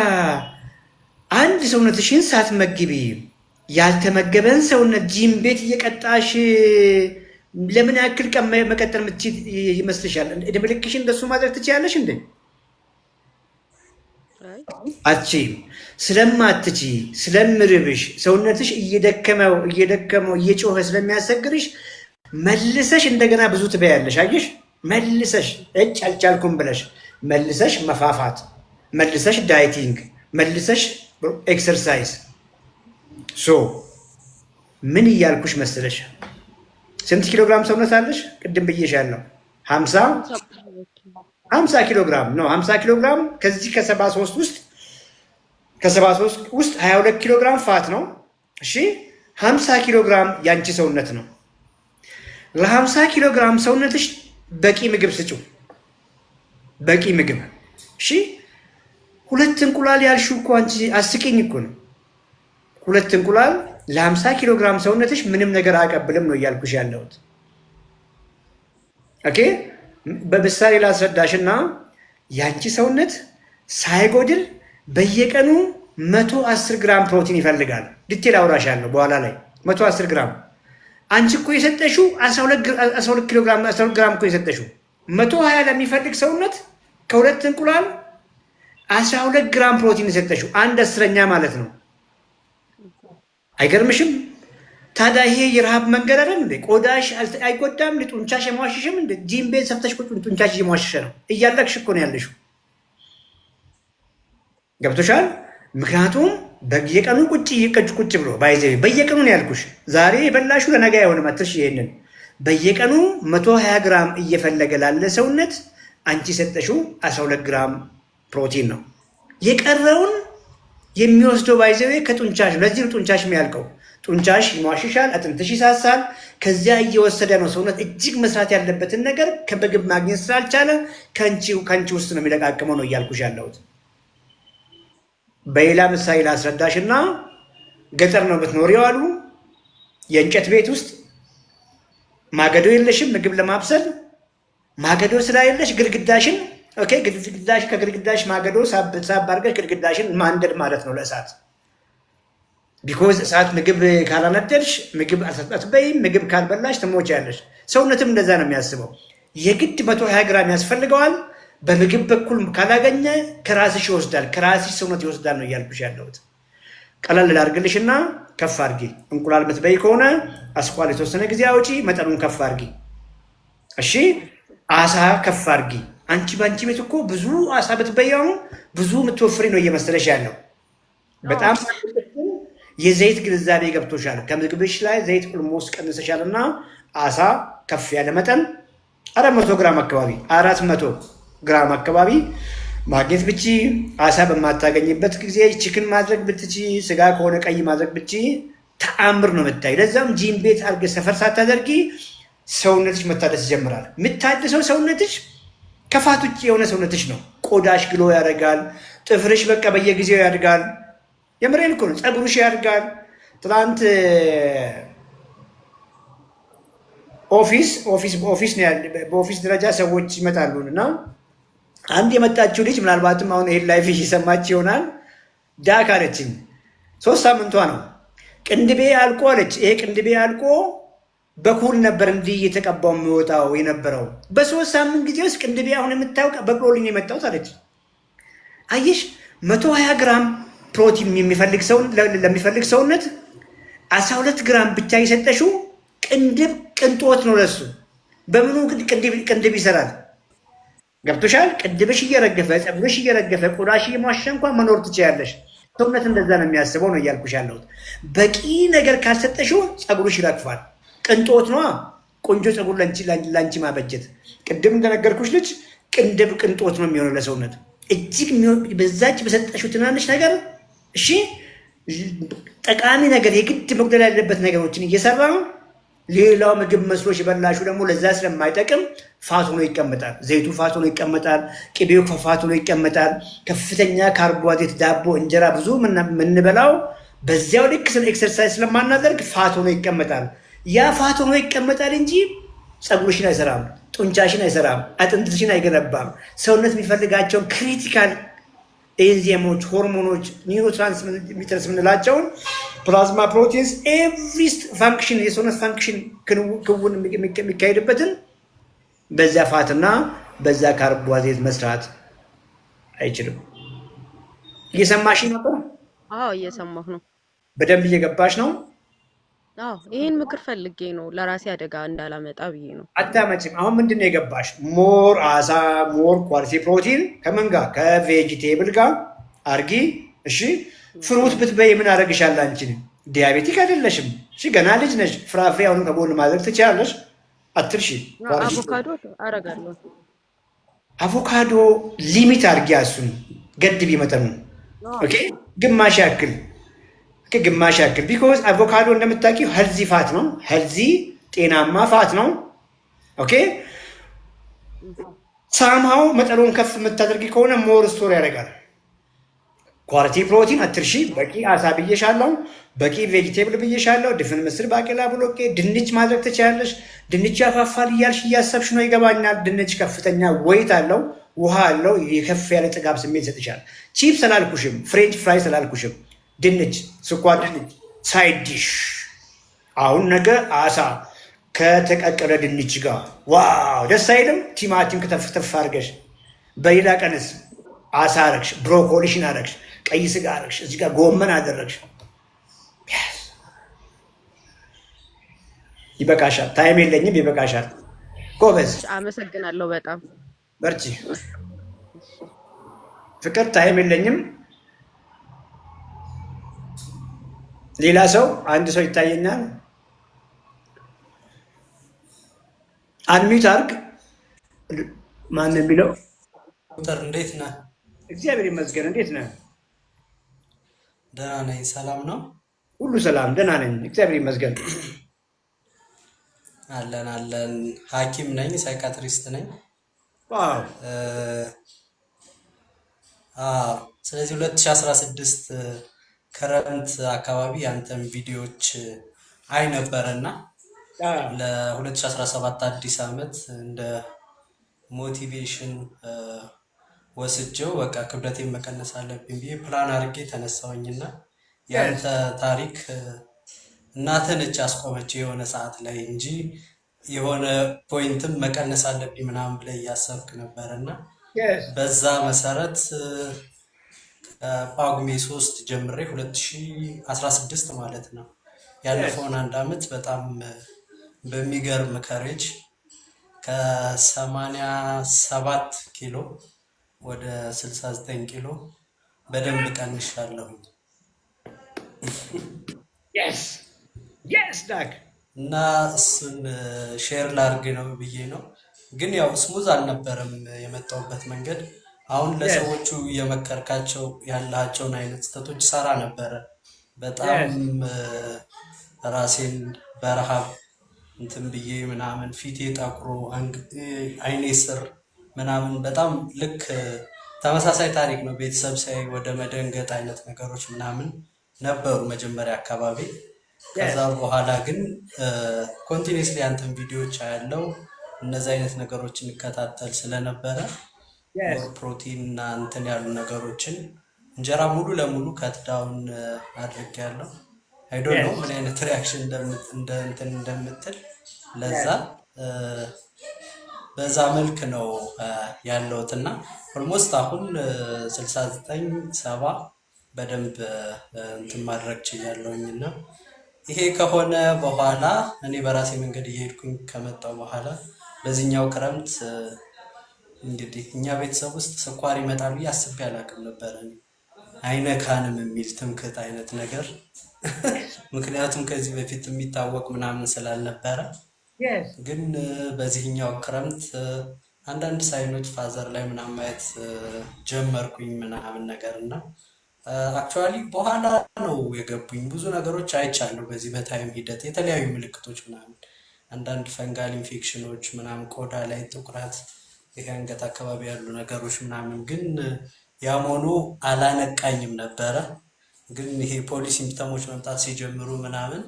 አንድ ሰውነትሽን ሳትመግቢ ያልተመገበን ሰውነት ጂም ቤት እየቀጣሽ ለምን ያክል ቀን መቀጠል ይመስልሻል? እድሜ ልክሽን እንደሱ ማድረግ ትችያለሽ እንዴ? አትችይም። ስለማትቺ ስለምርብሽ ሰውነትሽ እየደከመው እየጮኸ ስለሚያሰግርሽ መልሰሽ እንደገና ብዙ ትበያለሽ። አየሽ? መልሰሽ አልቻልኩም ብለሽ መልሰሽ መፋፋት፣ መልሰሽ ዳይቲንግ፣ መልሰሽ ኤክሰርሳይዝ። ምን እያልኩሽ መስለሽ? ስንት ኪሎ ግራም ሰውነት አለሽ? ቅድም ብዬሻለሁ 50 ኪሎ ግራም ነው። 50 ኪሎ ግራም ከዚህ ከ73 ውስጥ 22 ኪሎ ግራም ፋት ነው። እሺ 50 ኪሎ ግራም ያንቺ ሰውነት ነው። ለ50 ኪሎ ግራም ሰውነትሽ በቂ ምግብ ስጪው። በቂ ምግብ። እሺ 2 እንቁላል ያልሽው እኮ አንቺ አስቂኝ እኮ ነው። 2 እንቁላል ለ50 ኪሎ ግራም ሰውነትሽ ምንም ነገር አያቀብልም ነው እያልኩሽ ያለሁት። ኦኬ በምሳሌ ላስረዳሽና ያንቺ ሰውነት ሳይጎድል በየቀኑ 110 ግራም ፕሮቲን ይፈልጋል። ዲቴል አውራሻለሁ በኋላ ላይ 110 ግራም። አንቺ እኮ የሰጠሽው 12 ኪሎ ግራም 12 ግራም እኮ የሰጠሽው 120 ለሚፈልግ ሰውነት ከ2 እንቁላል 12 ግራም ፕሮቲን የሰጠሽው 1/10 ማለት ነው። አይገርምሽም? ታዲያ ይሄ የረሃብ መንገድ አይደል እንዴ? ቆዳሽ አይጎዳም? ጡንቻሽ የሟሽሽም እንዴ? ጂም ቤት ሰፍተሽ ቁጭ ጡንቻሽ እየሟሸሸ ነው። እያለቅሽ እኮ ነው ያለሽው። ገብቶሻል? ምክንያቱም በየቀኑ ቁጭ ብሎ ባይዘ በየቀኑ ነው ያልኩሽ። ዛሬ የበላሹ ለነገ አይሆንም። አትርሽ ይሄንን በየቀኑ 120 ግራም እየፈለገ ላለ ሰውነት አንቺ ሰጠሽው 12 ግራም ፕሮቲን ነው። የቀረውን የሚወስደው ባይዘዌ ከጡንቻሽ። ለዚህ ነው ጡንቻሽ የሚያልቀው። ጡንቻሽ ይሟሽሻል፣ አጥንትሽ ይሳሳል። ከዚያ እየወሰደ ነው ሰውነት እጅግ መስራት ያለበትን ነገር ከምግብ ማግኘት ስላልቻለ ከአንቺ ውስጥ ነው የሚለቃቅመው ነው እያልኩሽ ያለሁት። በሌላ ምሳሌ ላስረዳሽና ገጠር ነው የምትኖሪው አሉ። የእንጨት ቤት ውስጥ ማገዶ የለሽም ምግብ ለማብሰል። ማገዶ ስላየለሽ ግድግዳሽን ከግድግዳሽ ማገዶ ሳብ አድርገሽ ግድግዳሽን ማንደድ ማለት ነው ለእሳት። ቢኮዝ እሳት ምግብ ካላነደድሽ ምግብ አትበይም። ምግብ ካልበላሽ ትሞቻለሽ። ሰውነትም እንደዛ ነው የሚያስበው። የግድ 120 ግራም ያስፈልገዋል። በምግብ በኩል ካላገኘ ከራስሽ ይወስዳል፣ ከራስሽ ሰውነት ይወስዳል ነው እያልኩሽ ያለሁት። ቀለል ላድርግልሽ እና ከፍ አድርጊ። እንቁላል ምትበይ ከሆነ አስኳል የተወሰነ ጊዜ አውጪ፣ መጠኑን ከፍ አድርጊ። እሺ፣ አሳ ከፍ አድርጊ። በአንቺ ቤት እኮ ብዙ አሳ ብትበያው ብዙ የምትወፍሪ ነው እየመሰለሽ ያለው። በጣም የዘይት ግንዛቤ ገብቶሻል። ከምግብሽ ላይ ዘይት ኦልሞስት ቀንሰሻል እና አሳ ከፍ ያለ መጠን 400 ግራም አካባቢ 400 ግራም አካባቢ ማግኘት ብቻ። አሳ በማታገኝበት ጊዜ ቺክን ማድረግ ብትቺ፣ ስጋ ከሆነ ቀይ ማድረግ ብቻ ተአምር ነው የምታይ። ለዛም ጂም ቤት አድርገሽ ሰፈር ሳታደርጊ ሰውነትሽ መታደስ ይጀምራል። የምታድሰው ሰውነትሽ ከፋት ውጭ የሆነ ሰውነትሽ ነው። ቆዳሽ ግሎ ያደርጋል። ጥፍርሽ በቃ በየጊዜው ያድጋል። የምሬን እኮ ነው። ፀጉርሽ ያድጋል። ትናንት በኦፊስ ደረጃ ሰዎች ይመጣሉ እና አንድ የመጣችው ልጅ ምናልባትም አሁን ይሄን ላይፍ እየሰማች ይሆናል። ዳክ አለችኝ። 3 ሳምንቷ ነው። ቅንድቤ አልቆ አለች። ይሄ ቅንድቤ አልቆ በኩል ነበር እንዲህ እየተቀባው የሚወጣው የነበረው። በ3 ሳምንት ጊዜ ውስጥ ቅንድቤ አሁን የምታውቅ በቅሎልኝ የመጣሁት አለች። አየሽ 120 ግራም ፕሮቲን ለሚፈልግ ሰውነት 12 ግራም ብቻ የሰጠሽው ቅንድብ ቅንጦት ነው ለሱ። በምኑ ቅንድብ ይሰራል? ገብቶሻል? ቅንድብሽ እየረገፈ ፀጉርሽ እየረገፈ ቆዳሽ እየሟሸ እንኳን መኖር ትችያለሽ። ሰውነት እንደዛ ነው የሚያስበው ነው እያልኩሽ ያለሁት። በቂ ነገር ካልሰጠሽው ፀጉርሽ ይረግፋል። ቅንጦት ነዋ። ቆንጆ ፀጉር ለአንቺ ማበጀት። ቅድም እንደነገርኩሽ ልጅ ቅንድብ ቅንጦት ነው የሚሆነው ለሰውነት እጅግ በዛች በሰጠሽው ትናንሽ ነገር። እሺ ጠቃሚ ነገር የግድ መጉደል ያለበት ነገሮችን እየሰራ ነው። ሌላው ምግብ መስሎሽ የበላሹ ደግሞ ለዛ ስለማይጠቅም ፋት ሆኖ ይቀመጣል። ዘይቱ ፋት ሆኖ ይቀመጣል። ቅቤው ፋት ሆኖ ይቀመጣል። ከፍተኛ ካርቦሃይድሬት፣ ዳቦ፣ እንጀራ ብዙ የምንበላው በዚያው ልክ ኤክሰርሳይዝ ስለማናደርግ ፋት ሆኖ ይቀመጣል። ያ ፋት ሆኖ ይቀመጣል እንጂ ፀጉርሽን አይሰራም፣ ጡንቻሽን አይሰራም፣ አጥንትሽን አይገነባም። ሰውነት የሚፈልጋቸውን ክሪቲካል ኤንዚሞች፣ ሆርሞኖች፣ ኒውሮትራንስሚተርስ የምንላቸውን ፕላዝማ ፕሮቲንስ ኤቭሪ ፋንክሽን የሰውነት ፋንክሽን ክውን የሚካሄድበትን በዚያ ፋትና በዚያ ካርቦሃይድሬት መስራት አይችልም። እየሰማሽ ነበር? አዎ እየሰማሁ ነው። በደንብ እየገባሽ ነው? አዎ ይሄን ምክር ፈልጌ ነው ለራሴ አደጋ እንዳላመጣ ብዬ ነው። አታመጭም። አሁን ምንድን ነው የገባሽ? ሞር አሳ፣ ሞር ኳሊቲ ፕሮቲን ከምን ጋር? ከቬጂቴብል ጋር አርጊ። እሺ ፍሩት ብትበይ ምን አደረግሻል? አንቺን ዲያቤቲክ አይደለሽም። እሺ ገና ልጅ ነሽ። ፍራፍሬ አሁን ከጎን ማድረግ ትችላለሽ። አትርሺ። አቮካዶ አረጋለሁ። አቮካዶ ሊሚት አርጊ። እሱን ገድቢ መጠኑን። ኦኬ ግማሽ ያክል ቢኮዝ አቮካዶ እንደምታውቂው ሄልዚ ፋት ነው። ሄልዚ ጤናማ ፋት ነው። ኦኬ ሳምሃው መጠኑን ከፍ የምታደርጊ ከሆነ ሞር ስቶር ያደርጋል። ኳሊቲ ፕሮቲን አትርሺ። በቂ አሳ ብዬሻለሁ፣ በቂ ቬጂቴብል ብዬሻለሁ። ድፍን ምስር፣ ባቄላ፣ ብሎቄ፣ ድንች ማድረግ ትችላለሽ። ድንች ያፋፋል እያልሽ እያሰብሽ ነው፣ ይገባኛል። ድንች ከፍተኛ ወይት አለው፣ ውሃ አለው፣ የከፍ ያለ ጥጋብ ስሜት ይሰጥሻል። ቺፕስ አላልኩሽም፣ ፍሬንች ፍራይ አላልኩሽም። ድንች፣ ስኳር ድንች ሳይድ ዲሽ። አሁን ነገ አሳ ከተቀቀለ ድንች ጋር ዋው ደስ አይልም? ቲማቲም ከተፍተፍ አድርገሽ። በሌላ ቀንስ አሳ አረግሽ፣ ብሮኮሊሽን አረግሽ፣ ቀይ ስጋ አረግሽ፣ እዚህ ጋር ጎመን አደረግሽ። ይበቃሻል። ታይም የለኝም፣ ይበቃሻል። ጎበዝ። አመሰግናለሁ በጣም በርቺ። ፍቅር ታይም የለኝም ሌላ ሰው አንድ ሰው ይታየኛል። አንሚት አርግ። ማን ነው የሚለው? ዶክተር እንዴት ነህ? እግዚአብሔር ይመስገን። እንዴት ነህ? ደህና ነኝ። ሰላም ነው? ሁሉ ሰላም፣ ደህና ነኝ፣ እግዚአብሔር ይመስገን። አለን አለን። ሐኪም ነኝ፣ ሳይካትሪስት ነኝ። ዋው። ስለዚህ 2016 ክረምት አካባቢ ያንተን ቪዲዮዎች አይ ነበረና ለ2017 አዲስ ዓመት እንደ ሞቲቬሽን ወስጄው በቃ ክብደቴን መቀነስ አለብኝ ብዬ ፕላን አድርጌ ተነሳሁኝና ያንተ ታሪክ እናትህ ነች ያስቆመች የሆነ ሰዓት ላይ እንጂ የሆነ ፖይንትም መቀነስ አለብኝ ምናምን ብለህ እያሰብክ ነበርና በዛ መሰረት ጳጉሜ 3 ጀምሬ 2016 ማለት ነው ያለፈውን አንድ ዓመት በጣም በሚገርም ከሬጅ ከ87 ኪሎ ወደ 69 ኪሎ በደንብ ቀንሻለሁ። ዳግ እና እሱን ሼር ላድርግ ነው ብዬ ነው። ግን ያው ስሙዝ አልነበረም የመጣሁበት መንገድ። አሁን ለሰዎቹ እየመከርካቸው ያላቸውን አይነት ስህተቶች ሰራ ነበረ። በጣም ራሴን በረሃብ እንትን ብዬ ምናምን ፊቴ ጠቁሮ አይኔ ስር ምናምን በጣም ልክ ተመሳሳይ ታሪክ ነው። ቤተሰብ ሳይ ወደ መደንገጥ አይነት ነገሮች ምናምን ነበሩ መጀመሪያ አካባቢ። ከዛ በኋላ ግን ኮንቲኒስሊ አንተን ቪዲዮዎች ያለው እነዚህ አይነት ነገሮችን እንከታተል ስለነበረ ፕሮቲን እና እንትን ያሉ ነገሮችን እንጀራ ሙሉ ለሙሉ ከትዳውን አድርጌያለሁ። አይ ዶንት ኖ ምን አይነት ሪአክሽን እንደምትል ለዛ በዛ መልክ ነው ያለውትና ኦልሞስት አሁን 69-70 በደንብ እንትን ማድረግ ችያለሁኝና ይሄ ከሆነ በኋላ እኔ በራሴ መንገድ እየሄድኩኝ ከመጣሁ በኋላ በዚህኛው ክረምት እንግዲህ እኛ ቤተሰብ ውስጥ ስኳር ይመጣል ብዬ አስቤ አላውቅም ነበር። አይነካንም የሚል ትምክህት አይነት ነገር ምክንያቱም ከዚህ በፊት የሚታወቅ ምናምን ስላልነበረ ግን በዚህኛው ክረምት አንዳንድ ሳይኖች ፋዘር ላይ ምናምን ማየት ጀመርኩኝ ምናምን ነገር እና አክቹዋሊ በኋላ ነው የገቡኝ ብዙ ነገሮች አይቻለሁ። በዚህ በታይም ሂደት የተለያዩ ምልክቶች ምናምን አንዳንድ ፈንጋል ኢንፌክሽኖች ምናምን ቆዳ ላይ ጥቁረት፣ ይሄ አንገት አካባቢ ያሉ ነገሮች ምናምን ግን ያም ሆኖ አላነቃኝም ነበረ። ግን ይሄ ፖሊ ሲምፕተሞች መምጣት ሲጀምሩ ምናምን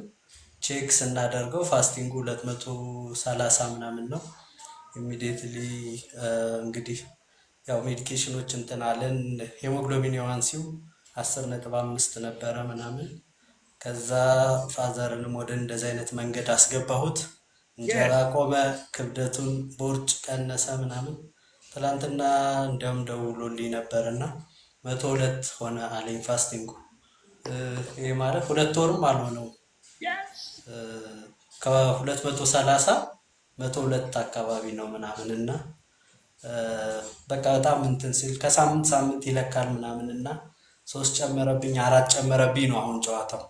ቼክ ስናደርገው ፋስቲንጉ 230 ምናምን ነው። ኢሚዲየትሊ እንግዲህ ያው ሜዲኬሽኖች እንትን አለን። ሄሞግሎቢን የዋንሲው 10.5 ነበረ ምናምን። ከዛ ፋዘርንም ወደ እንደዚህ አይነት መንገድ አስገባሁት። እንጀራ ቆመ፣ ክብደቱን ቦርጭ ቀነሰ ምናምን። ትላንትና እንደውም ደውሎልኝ ነበርና 102 ሆነ አለኝ ፋስቲንጉ። ይሄ ማለት 2 ወርም አልሆነው ከ230 102 አካባቢ ነው ምናምን እና በቃ በጣም እንትን ሲል ከሳምንት ሳምንት ይለካል ምናምን እና 3 ጨመረብኝ 4 ጨመረብኝ ነው አሁን ጨዋታው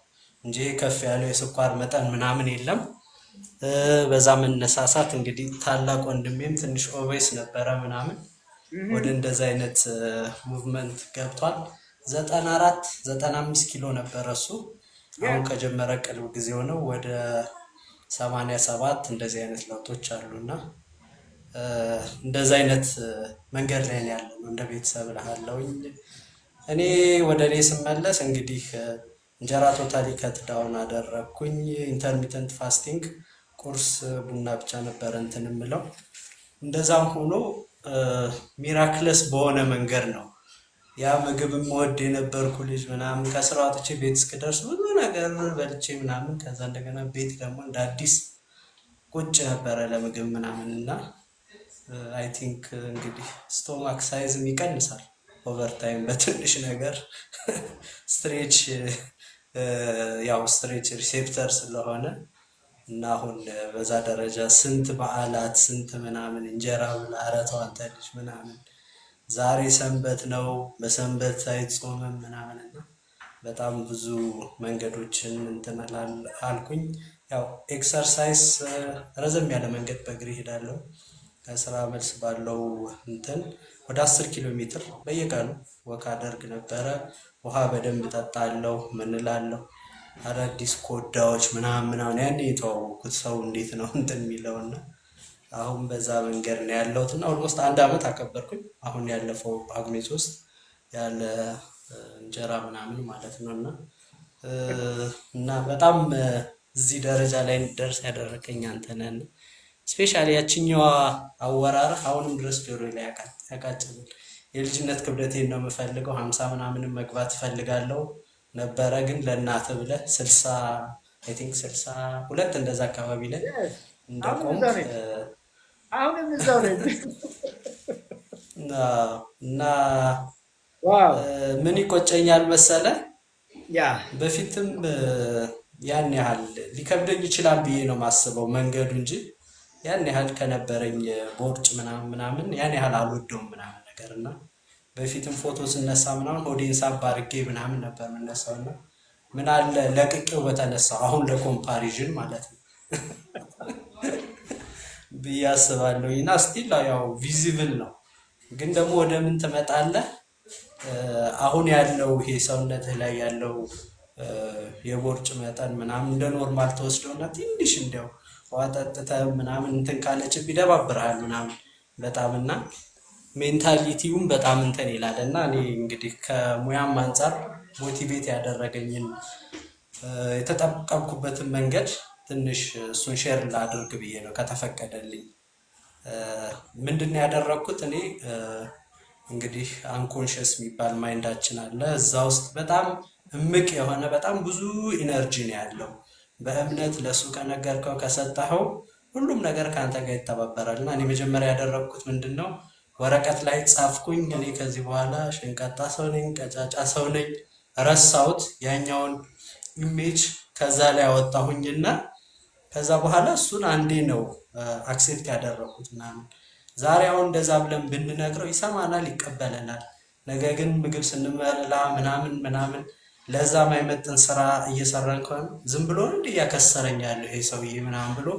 እንጂ ከፍ ያለው የስኳር መጠን ምናምን የለም። በዛ መነሳሳት እንግዲህ ታላቅ ወንድሜም ትንሽ ኦቤስ ነበረ ምናምን ወደ እንደዛ አይነት ሙቭመንት ገብቷል። 94-95 ኪሎ ነበረ እሱ። አሁን ከጀመረ ቅርብ ጊዜ ሆነው ወደ 87 እንደዚህ አይነት ለውጦች አሉና እንደዛ አይነት መንገድ ላይ ነው ያለው። እንደ ቤተሰብ እልሃለሁኝ። እኔ ወደ እኔ ስመለስ እንግዲህ እንጀራ ቶታሊ ከትዳውን አደረግኩኝ። ኢንተርሚተንት ፋስቲንግ ቁርስ ቡና ብቻ ነበረ እንትን የምለው። እንደዛም ሆኖ ሚራክለስ በሆነ መንገድ ነው ያ ምግብ የምወድ የነበርኩ ልጅ ምናምን ከስራ ወጥቼ ቤት እስክደርስ ብዙ ነገር በልቼ ምናምን ከዛ እንደገና ቤት ደግሞ እንደ አዲስ ቁጭ ነበረ ለምግብ ምናምን እና አይ ቲንክ እንግዲህ ስቶማክ ሳይዝም ይቀንሳል ኦቨርታይም በትንሽ ነገር ስትሬች ያው ስትሬች ሪሴፕተር ስለሆነ እና አሁን በዛ ደረጃ ስንት በዓላት ስንት ምናምን እንጀራ ብላ ኧረ ተው አንተ ልጅ ምናምን ዛሬ ሰንበት ነው በሰንበት አይጾምም ምናምን እና በጣም ብዙ መንገዶችን እንትን አልኩኝ። ያው ኤክሰርሳይዝ ረዘም ያለ መንገድ በእግሬ ሄዳለሁ። ከስራ መልስ ባለው እንትን ወደ 10 ኪሎ ሜትር በየቀኑ ወክ አደርግ ነበረ። ውሃ በደንብ ጠጣለሁ። ምን እላለሁ አዳዲስ ኮዳዎች ምናምን ያኔ የተዋወቅኩት ሰው እንዴት ነው እንትን የሚለውና አሁን በዛ መንገድ ነው ያለሁት እና ኦልሞስት 1 ዓመት አከበርኩኝ። አሁን ያለፈው ጳጉሜ 3 ያለ እንጀራ ምናምን ማለት ነው እና በጣም እዚህ ደረጃ ላይ ደርስ ያደረከኝ አንተ ነህ። ስፔሻሊ ያችኛዋ አወራር አሁንም ድረስ ጆሮ ላይ ያቃጭላል። የልጅነት ክብደቴን ነው የምፈልገው 50 ምናምንም መግባት እፈልጋለሁ ነበረ ግን ለእናትህ ብለህ 60 አይ ቲንክ 62 እንደዛ አካባቢ ላይ እንደቆምክ አሁንም እዛው ነኝ እና ዋው ምን ይቆጨኛል መሰለ ያ በፊትም ያን ያህል ሊከብደኝ ይችላል ብዬ ነው ማስበው መንገዱ እንጂ ያን ያህል ከነበረኝ ቦርጭ ምናምን ያን ያህል አልወደውም ምናምን ነገር እና በፊትም ፎቶ ስነሳ ምናምን ሆዴን ሳብ አድርጌ ምናምን ነበር የምነሳውና ምን አለ ለቅቄው በተነሳው አሁን ለኮምፓሪዥን ማለት ነው ብዬ አስባለሁ። እና ስቲል ያው ቪዚብል ነው ግን ደግሞ ወደ ምን ትመጣለህ አሁን ያለው ይሄ ሰውነትህ ላይ ያለው የቦርጭ መጠን ምናምን እንደ ኖርማል ተወስዶና ትንሽ እንዲያው ውሃ ጠጥተህ ምናምን እንትን ካለች ይደባብርሃል ምናምን በጣምና ሜንታሊቲውም በጣም እንትን ይላል እና እኔ እንግዲህ ከሙያም አንፃር ሞቲቬት ያደረገኝን የተጠቀምኩበትን መንገድ ትንሽ እሱን ሼር ላድርግ ብዬ ነው ከተፈቀደልኝ። ምንድነው ያደረኩት እኔ እንግዲህ አንኮንሽስ የሚባል ማይንዳችን አለ እዛ ውስጥ በጣም እምቅ የሆነ በጣም ብዙ ኢነርጂ ነው ያለው። በእምነት ለሱ ከነገርከው ከሰጠኸው ሁሉም ነገር ካንተ ጋር ይተባበራል እና እኔ መጀመሪያ ያደረኩት ምንድነው ወረቀት ላይ ጻፍኩኝ እኔ ከዚህ በኋላ ሸንቃጣ ሰው ነኝ ቀጫጫ ሰው ነኝ ረሳሁት ያኛውን ኢሜጅ ከዛ ላይ አወጣሁኝና ከዛ በኋላ እሱን አንዴ ነው አክሴፕት ያደረኩት ምናምን ዛሬ አሁን እንደዛ ብለን ብንነግረው ይሰማናል ይቀበለናል። ነገ ግን ምግብ ስንበላ ምናምን ለዛ ማይመጥን ስራ እየሰራን ከሆነ ዝም ብሎ እንዴ ያከሰረኝ ያለው ይሄ ሰውዬ ምናምን ብሎ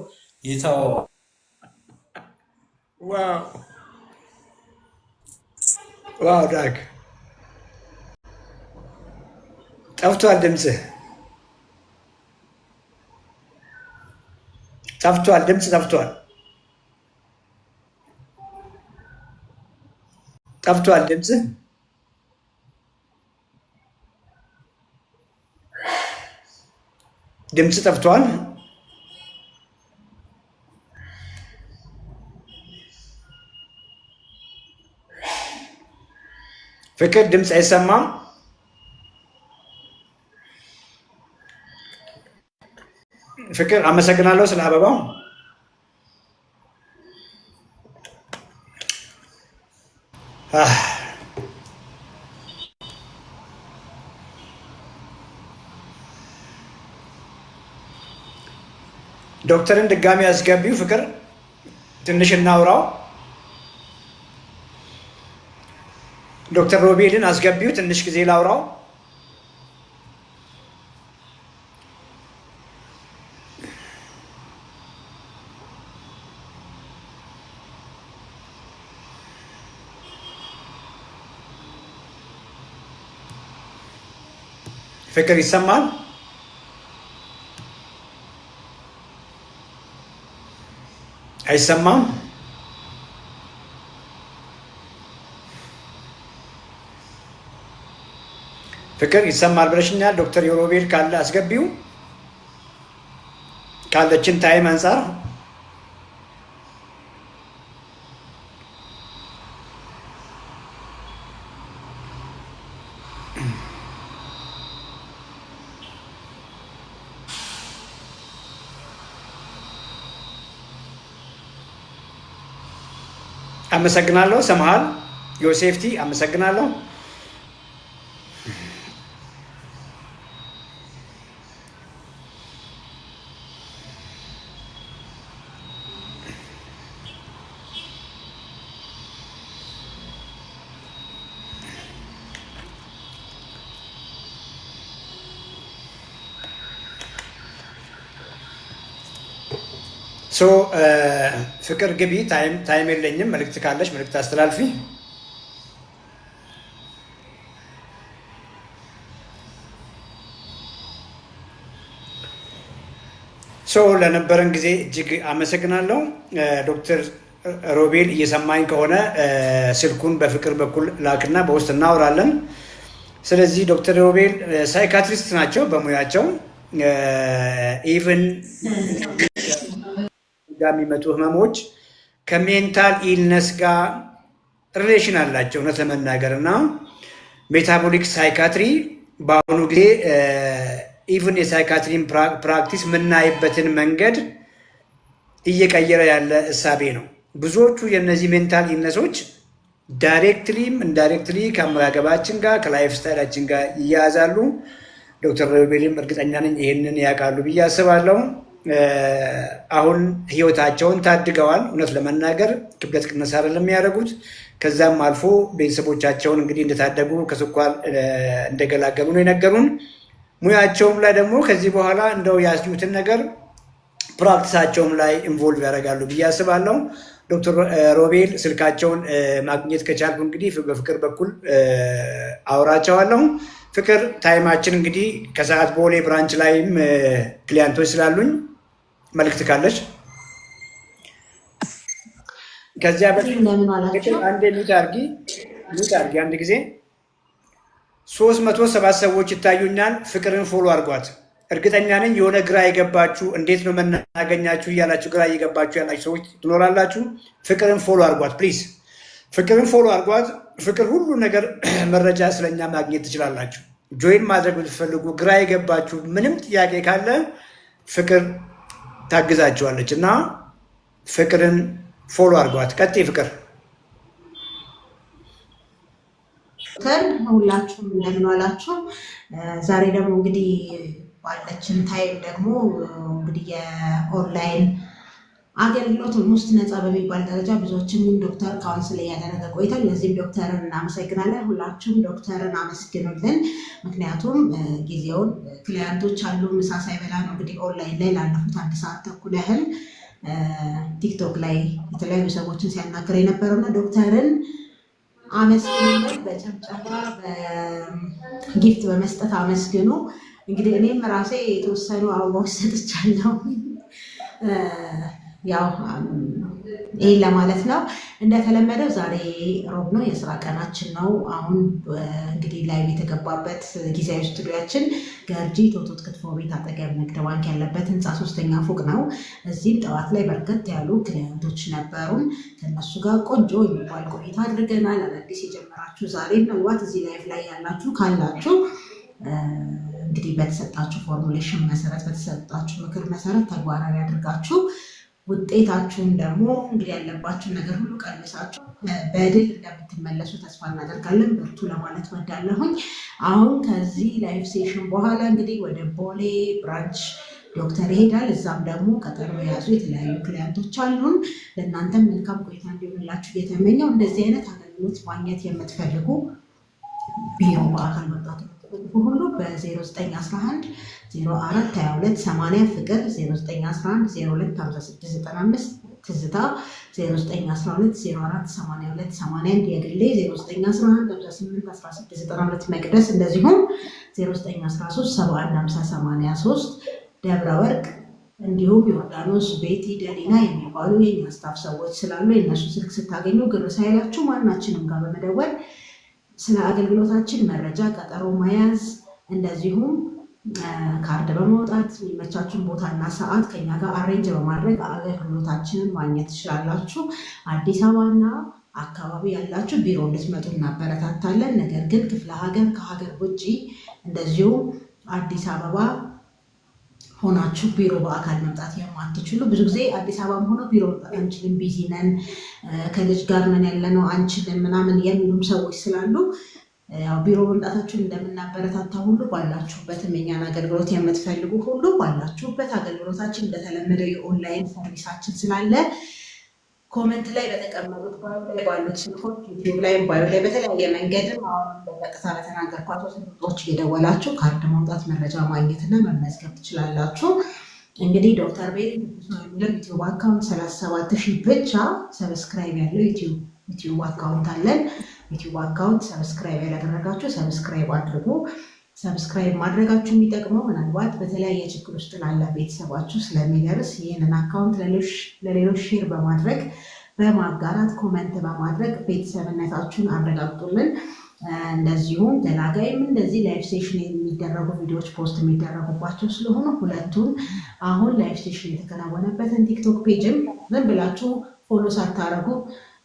ይተው። ዋው ዳግ ጠፍቷል፣ ድምፅህ ጠፍቷል፣ ድምፅ ጠፍቷል፣ ጠፍቷል ድምፅህ ድምፅ ጠፍቷል። ፍቅር ድምፅ አይሰማም። ፍቅር አመሰግናለሁ ስለ አበባው። ዶክተርን ድጋሚ ያስገቢው። ፍቅር ትንሽ እናውራው። ዶክተር ሮቤልን አስገቢው፣ ትንሽ ጊዜ ላውራው። ፍቅር ይሰማል? አይሰማም? ፍቅር ይሰማል ብለሽኛል። ዶክተር ሮቤል ካለ አስገቢው፣ ካለችን ታይም አንጻር አመሰግናለሁ። ሰምሃል ዮሴፍቲ አመሰግናለሁ። ሶ ፍቅር ግቢ። ታይም የለኝም። መልእክት ካለሽ መልእክት አስተላልፊ። ሶ ለነበረን ጊዜ እጅግ አመሰግናለሁ። ዶክተር ሮቤል እየሰማኝ ከሆነ ስልኩን በፍቅር በኩል ላክና በውስጥ እናወራለን። ስለዚህ ዶክተር ሮቤል ሳይካትሪስት ናቸው በሙያቸው። ኢቨን ጋር የሚመጡ ህመሞች ከሜንታል ኢልነስ ጋር ሪሌሽን አላቸው እውነት ለመናገር እና ሜታቦሊክ ሳይካትሪ በአሁኑ ጊዜ ኢቨን የሳይካትሪን ፕራክቲስ የምናይበትን መንገድ እየቀየረ ያለ እሳቤ ነው። ብዙዎቹ የእነዚህ ሜንታል ኢልነሶች ዳይሬክትሊም ኢንዳይሬክትሊ ከአመጋገባችን ጋር ከላይፍ ስታይላችን ጋር ይያያዛሉ። ዶክተር ሮቤልም እርግጠኛ ነኝ ይህንን ያውቃሉ ብዬ አስባለሁ። አሁን ህይወታቸውን ታድገዋል። እውነት ለመናገር ክብደት ቅነሳ አይደለም የሚያደርጉት። ከዛም አልፎ ቤተሰቦቻቸውን እንግዲህ እንደታደጉ ከስኳር እንደገላገሉ ነው የነገሩን። ሙያቸውም ላይ ደግሞ ከዚህ በኋላ እንደው ያስዩትን ነገር ፕራክቲሳቸውም ላይ ኢንቮልቭ ያደርጋሉ ብዬ አስባለሁ። ዶክተር ሮቤል ስልካቸውን ማግኘት ከቻልኩ እንግዲህ በፍቅር በኩል አውራቸዋለሁ። ፍቅር ታይማችን እንግዲህ ከሰዓት ቦሌ ብራንች ላይም ክሊያንቶች ስላሉኝ መልዕክት ካለች ከዚያ በፊት አንድ ሚት አርጊ አንድ ጊዜ 307 ሰዎች ይታዩኛል። ፍቅርን ፎሎ አድርጓት። እርግጠኛ ነኝ የሆነ ግራ የገባችሁ እንዴት ነው መናገኛችሁ እያላችሁ ግራ እየገባችሁ ያላችሁ ሰዎች ትኖራላችሁ። ፍቅርን ፎሎ አድርጓት ፕሊዝ። ፍቅርን ፎሎ አድርጓት። ፍቅር ሁሉ ነገር መረጃ ስለኛ ማግኘት ትችላላችሁ። ጆይን ማድረግ ብትፈልጉ ግራ የገባችሁ ምንም ጥያቄ ካለ ፍቅር ታግዛችኋለች እና ፍቅርን ፎሎ አድርጓት። ቀጥይ ፍቅር። ሁላችሁም እንደምን ዋላችሁ። ዛሬ ደግሞ እንግዲህ ባለችን ታይም ደግሞ እንግዲህ የኦንላይን አገልግሎት ውስጥ ነፃ በሚባል ደረጃ ብዙዎችን ዶክተር ካውንስል እያደረገ ቆይታል። ለዚህም ዶክተርን እናመሰግናለን። ሁላችሁም ዶክተርን አመስግኑልን። ምክንያቱም ጊዜውን ክሊያንቶች አሉ ምሳ ሳይበላ ነው እንግዲህ ኦንላይን ላይ ላለፉት 1 ሰዓት ተኩል ያህል ቲክቶክ ላይ የተለያዩ ሰዎችን ሲያናገር የነበረውና ዶክተርን አመስግኑልን። በጭብጨባ በጊፍት በመስጠት አመስግኑ። እንግዲህ እኔም ራሴ የተወሰኑ አበባዎች ሰጥቻለሁ። ያው ይህን ለማለት ነው። እንደተለመደው ዛሬ ሮብ ነው፣ የስራ ቀናችን ነው። አሁን እንግዲህ ላይቭ የተገባበት ጊዜያዊ ስቱዲያችን ገርጂ ቶቶት ክትፎ ቤት አጠገብ ንግድ ባንክ ያለበት ህንፃ 3ኛ ፎቅ ነው። እዚህም ጠዋት ላይ በርከት ያሉ ክሊያንቶች ነበሩን። ከነሱ ጋር ቆንጆ የሚባል ቆይታ አድርገናል። አዳዲስ የጀመራችሁ ዛሬ ምናልባት እዚህ ላይቭ ላይ ያላችሁ ካላችሁ እንግዲህ በተሰጣችሁ ፎርሙሌሽን መሰረት በተሰጣችሁ ምክር መሰረት ተግባራዊ አድርጋችሁ ውጤታችሁን ደግሞ እንግዲህ ያለባችሁን ነገር ሁሉ ቀንሳችሁ በድል እንደምትመለሱ ተስፋ እናደርጋለን። በርቱ ለማለት ወዳለሁኝ። አሁን ከዚህ ላይቭ ሴሽን በኋላ እንግዲህ ወደ ቦሌ ብራንች ዶክተር ይሄዳል። እዛም ደግሞ ቀጠሮ የያዙ የተለያዩ ክሊያንቶች አሉን። ለእናንተም መልካም ቆይታ እንዲሆንላችሁ እየተመኘው እንደዚህ አይነት አገልግሎት ማግኘት የምትፈልጉ ቢሮ በአካል መጣቱ ሁሉ በ0911 0422 80 ፍቅር 0911 025695 ትዝታ 0912 04 82 81 የግሌ 0911 58 1692 መቅደስ እንደዚሁም 0913 71 50 83 ደብረ ወርቅ እንዲሁም ዮርዳኖስ ቤቲ ደሊና የሚባሉ የኛ ስታፍ ሰዎች ስላሉ የእነሱ ስልክ ስታገኙ ግር ሳይላችሁ ማናችንም ጋር በመደወል ስለ አገልግሎታችን መረጃ ቀጠሮ መያዝ እንደዚሁም ካርድ በማውጣት የሚመቻችሁን ቦታና ሰዓት ከኛ ጋር አሬንጅ በማድረግ አገልግሎታችንን ማግኘት ትችላላችሁ። አዲስ አበባና አካባቢ ያላችሁ ቢሮ እንድትመጡ እናበረታታለን። ነገር ግን ክፍለ ሀገር ከሀገር ውጭ እንደዚሁም አዲስ አበባ ሆናችሁ ቢሮ በአካል መምጣት የማትችሉ ብዙ ጊዜ አዲስ አበባ ሆኖ ቢሮ መምጣት አንችልም፣ ቢዚ ነን፣ ከልጅ ጋር ነን ያለነው አንችልም ምናምን የሚሉም ሰዎች ስላሉ ያው ቢሮ መምጣታችሁን እንደምናበረታታ ሁሉ ባላችሁበትም የኛን አገልግሎት የምትፈልጉ ሁሉ ባላችሁበት አገልግሎታችን እንደተለመደው የኦንላይን ሰርቪሳችን ስላለ ኮመንት ላይ በተቀመጡት ባዮ ላይ ባሉት ስልኮች ዩቲዩብ ላይ ባዮ ላይ በተለያየ መንገድም አሁን በቀጥታ በተናገርኳቸው ስልኮች እየደወላችሁ ካርድ ማውጣት መረጃ ማግኘትና መመዝገብ ትችላላችሁ። እንግዲህ ዶክተር ቤሪ የሚለው ዩቲዩብ አካውንት 37,000 ብቻ ሰብስክራይብ ያለው ዩቲዩብ አካውንት አለን። ዩቲዩብ አካውንት ሰብስክራይብ ያላደረጋችሁ ሰብስክራይብ አድርጉ። ሰብስክራይብ ማድረጋችሁ የሚጠቅመው ምናልባት በተለያየ ችግር ውስጥ ላለ ቤተሰባችሁ ስለሚደርስ ይህንን አካውንት ለሌሎች ሼር በማድረግ በማጋራት ኮመንት በማድረግ ቤተሰብነታችሁን አረጋግጡልን። እንደዚሁም ገላጋይም እንደዚህ ላይፍ ሴሽን የሚደረጉ ቪዲዮዎች ፖስት የሚደረጉባቸው ስለሆኑ ሁለቱን አሁን ላይፍ ሴሽን የተከናወነበትን ቲክቶክ ፔጅም ዝም ብላችሁ ፎሎ ሳታረጉ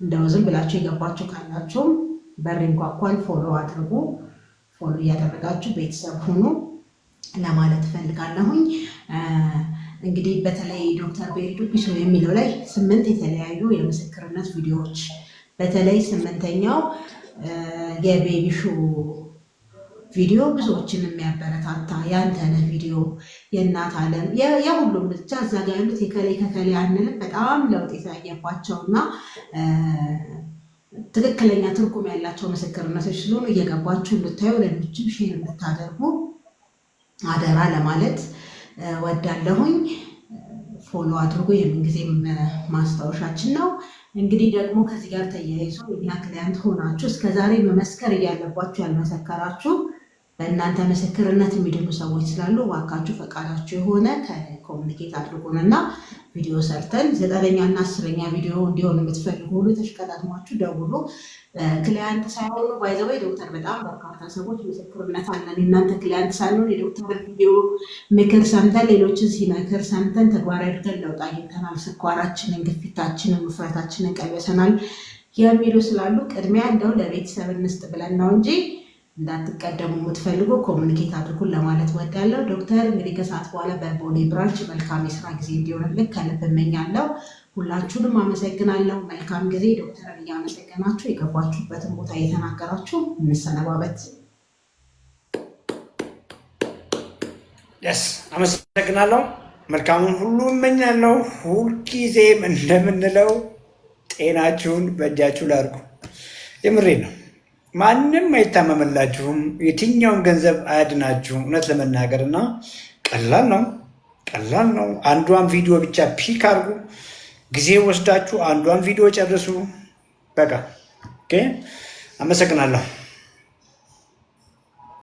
እንደው ዝም ብላችሁ የገባችሁ ካላችሁም በር እንኳኳን ፎሎ አድርጉ። ፎሎ እያደረጋችሁ ቤተሰብ ሁኑ ለማለት እፈልጋለሁኝ። እንግዲህ በተለይ ዶክተር ቤሪ ዱቢሶ የሚለው ላይ 8 የተለያዩ የምስክርነት ቪዲዮዎች በተለይ 8ኛው የቤቢ ሾው ቪዲዮ ብዙዎችን የሚያበረታታ ያንተነህ ቪዲዮ የእናት ዓለም የሁሉም ብቻ እዛ ጋ ያሉት ከከሌ አንልም በጣም ለውጥ የታየባቸው እና ትክክለኛ ትርጉም ያላቸው ምስክርነቶች ስለሆኑ እየገባችሁ እንድታዩ ለሌሎችም ሼር እንድታደርጉ አደራ ለማለት ወዳለሁኝ። ፎሎ አድርጎ የምንጊዜም ማስታወሻችን ነው። እንግዲህ ደግሞ ከዚህ ጋር ተያይዞ የኛ ክሊያንት ሆናችሁ እስከዛሬ መመስከር እያለባችሁ ያልመሰከራችሁ በእናንተ ምስክርነት የሚድኑ ሰዎች ስላሉ እባካችሁ ፈቃዳችሁ የሆነ ከኮሚኒኬት አድርጉንና ቪዲዮ ሰርተን 9ኛ እና 10ኛ ቪዲዮ እንዲሆን የምትፈልጉ ሁሉ ተሽቀዳድማችሁ ደውሉ። ክሊያንት ሳይሆኑ ባይዘወይ ዶክተር በጣም በርካታ ሰዎች ምስክርነት አለን። እናንተ ክሊያንት ሳይሆን የዶክተር ቪዲዮ ምክር ሰምተን ሌሎችን ሲመክር ሰምተን ተግባራዊ አድርገን ለውጥ አግኝተናል፣ ስኳራችንን፣ ግፊታችንን፣ ውፍረታችንን ቀንሰናል የሚሉ ስላሉ ቅድሚያ እንደው ለቤተሰብ እንስጥ ብለን ነው እንጂ እንዳትቀደሙ የምትፈልጉ ኮሚኒኬት አድርጉን ለማለት ወዳለሁ። ዶክተር እንግዲህ ከሰዓት በኋላ በቦሌ ብራንች መልካም የስራ ጊዜ እንዲሆንልን ከልብ እመኛለሁ። ሁላችሁንም አመሰግናለሁ። መልካም ጊዜ። ዶክተርን እያመሰገናችሁ የገባችሁበትን ቦታ እየተናገራችሁ እንሰነባበት። አመሰግናለሁ። መልካሙን ሁሉ እመኛለሁ። ሁልጊዜም እንደምንለው ጤናችሁን በእጃችሁ ላድርጉ። የምሬ ነው። ማንም አይታመምላችሁም። የትኛውን ገንዘብ አያድናችሁም። እውነት ለመናገር እና ቀላል ነው። አንዷን ቪዲዮ ብቻ ፒክ አድርጉ። ጊዜ ወስዳችሁ አንዷን ቪዲዮ ጨርሱ። በቃ አመሰግናለሁ።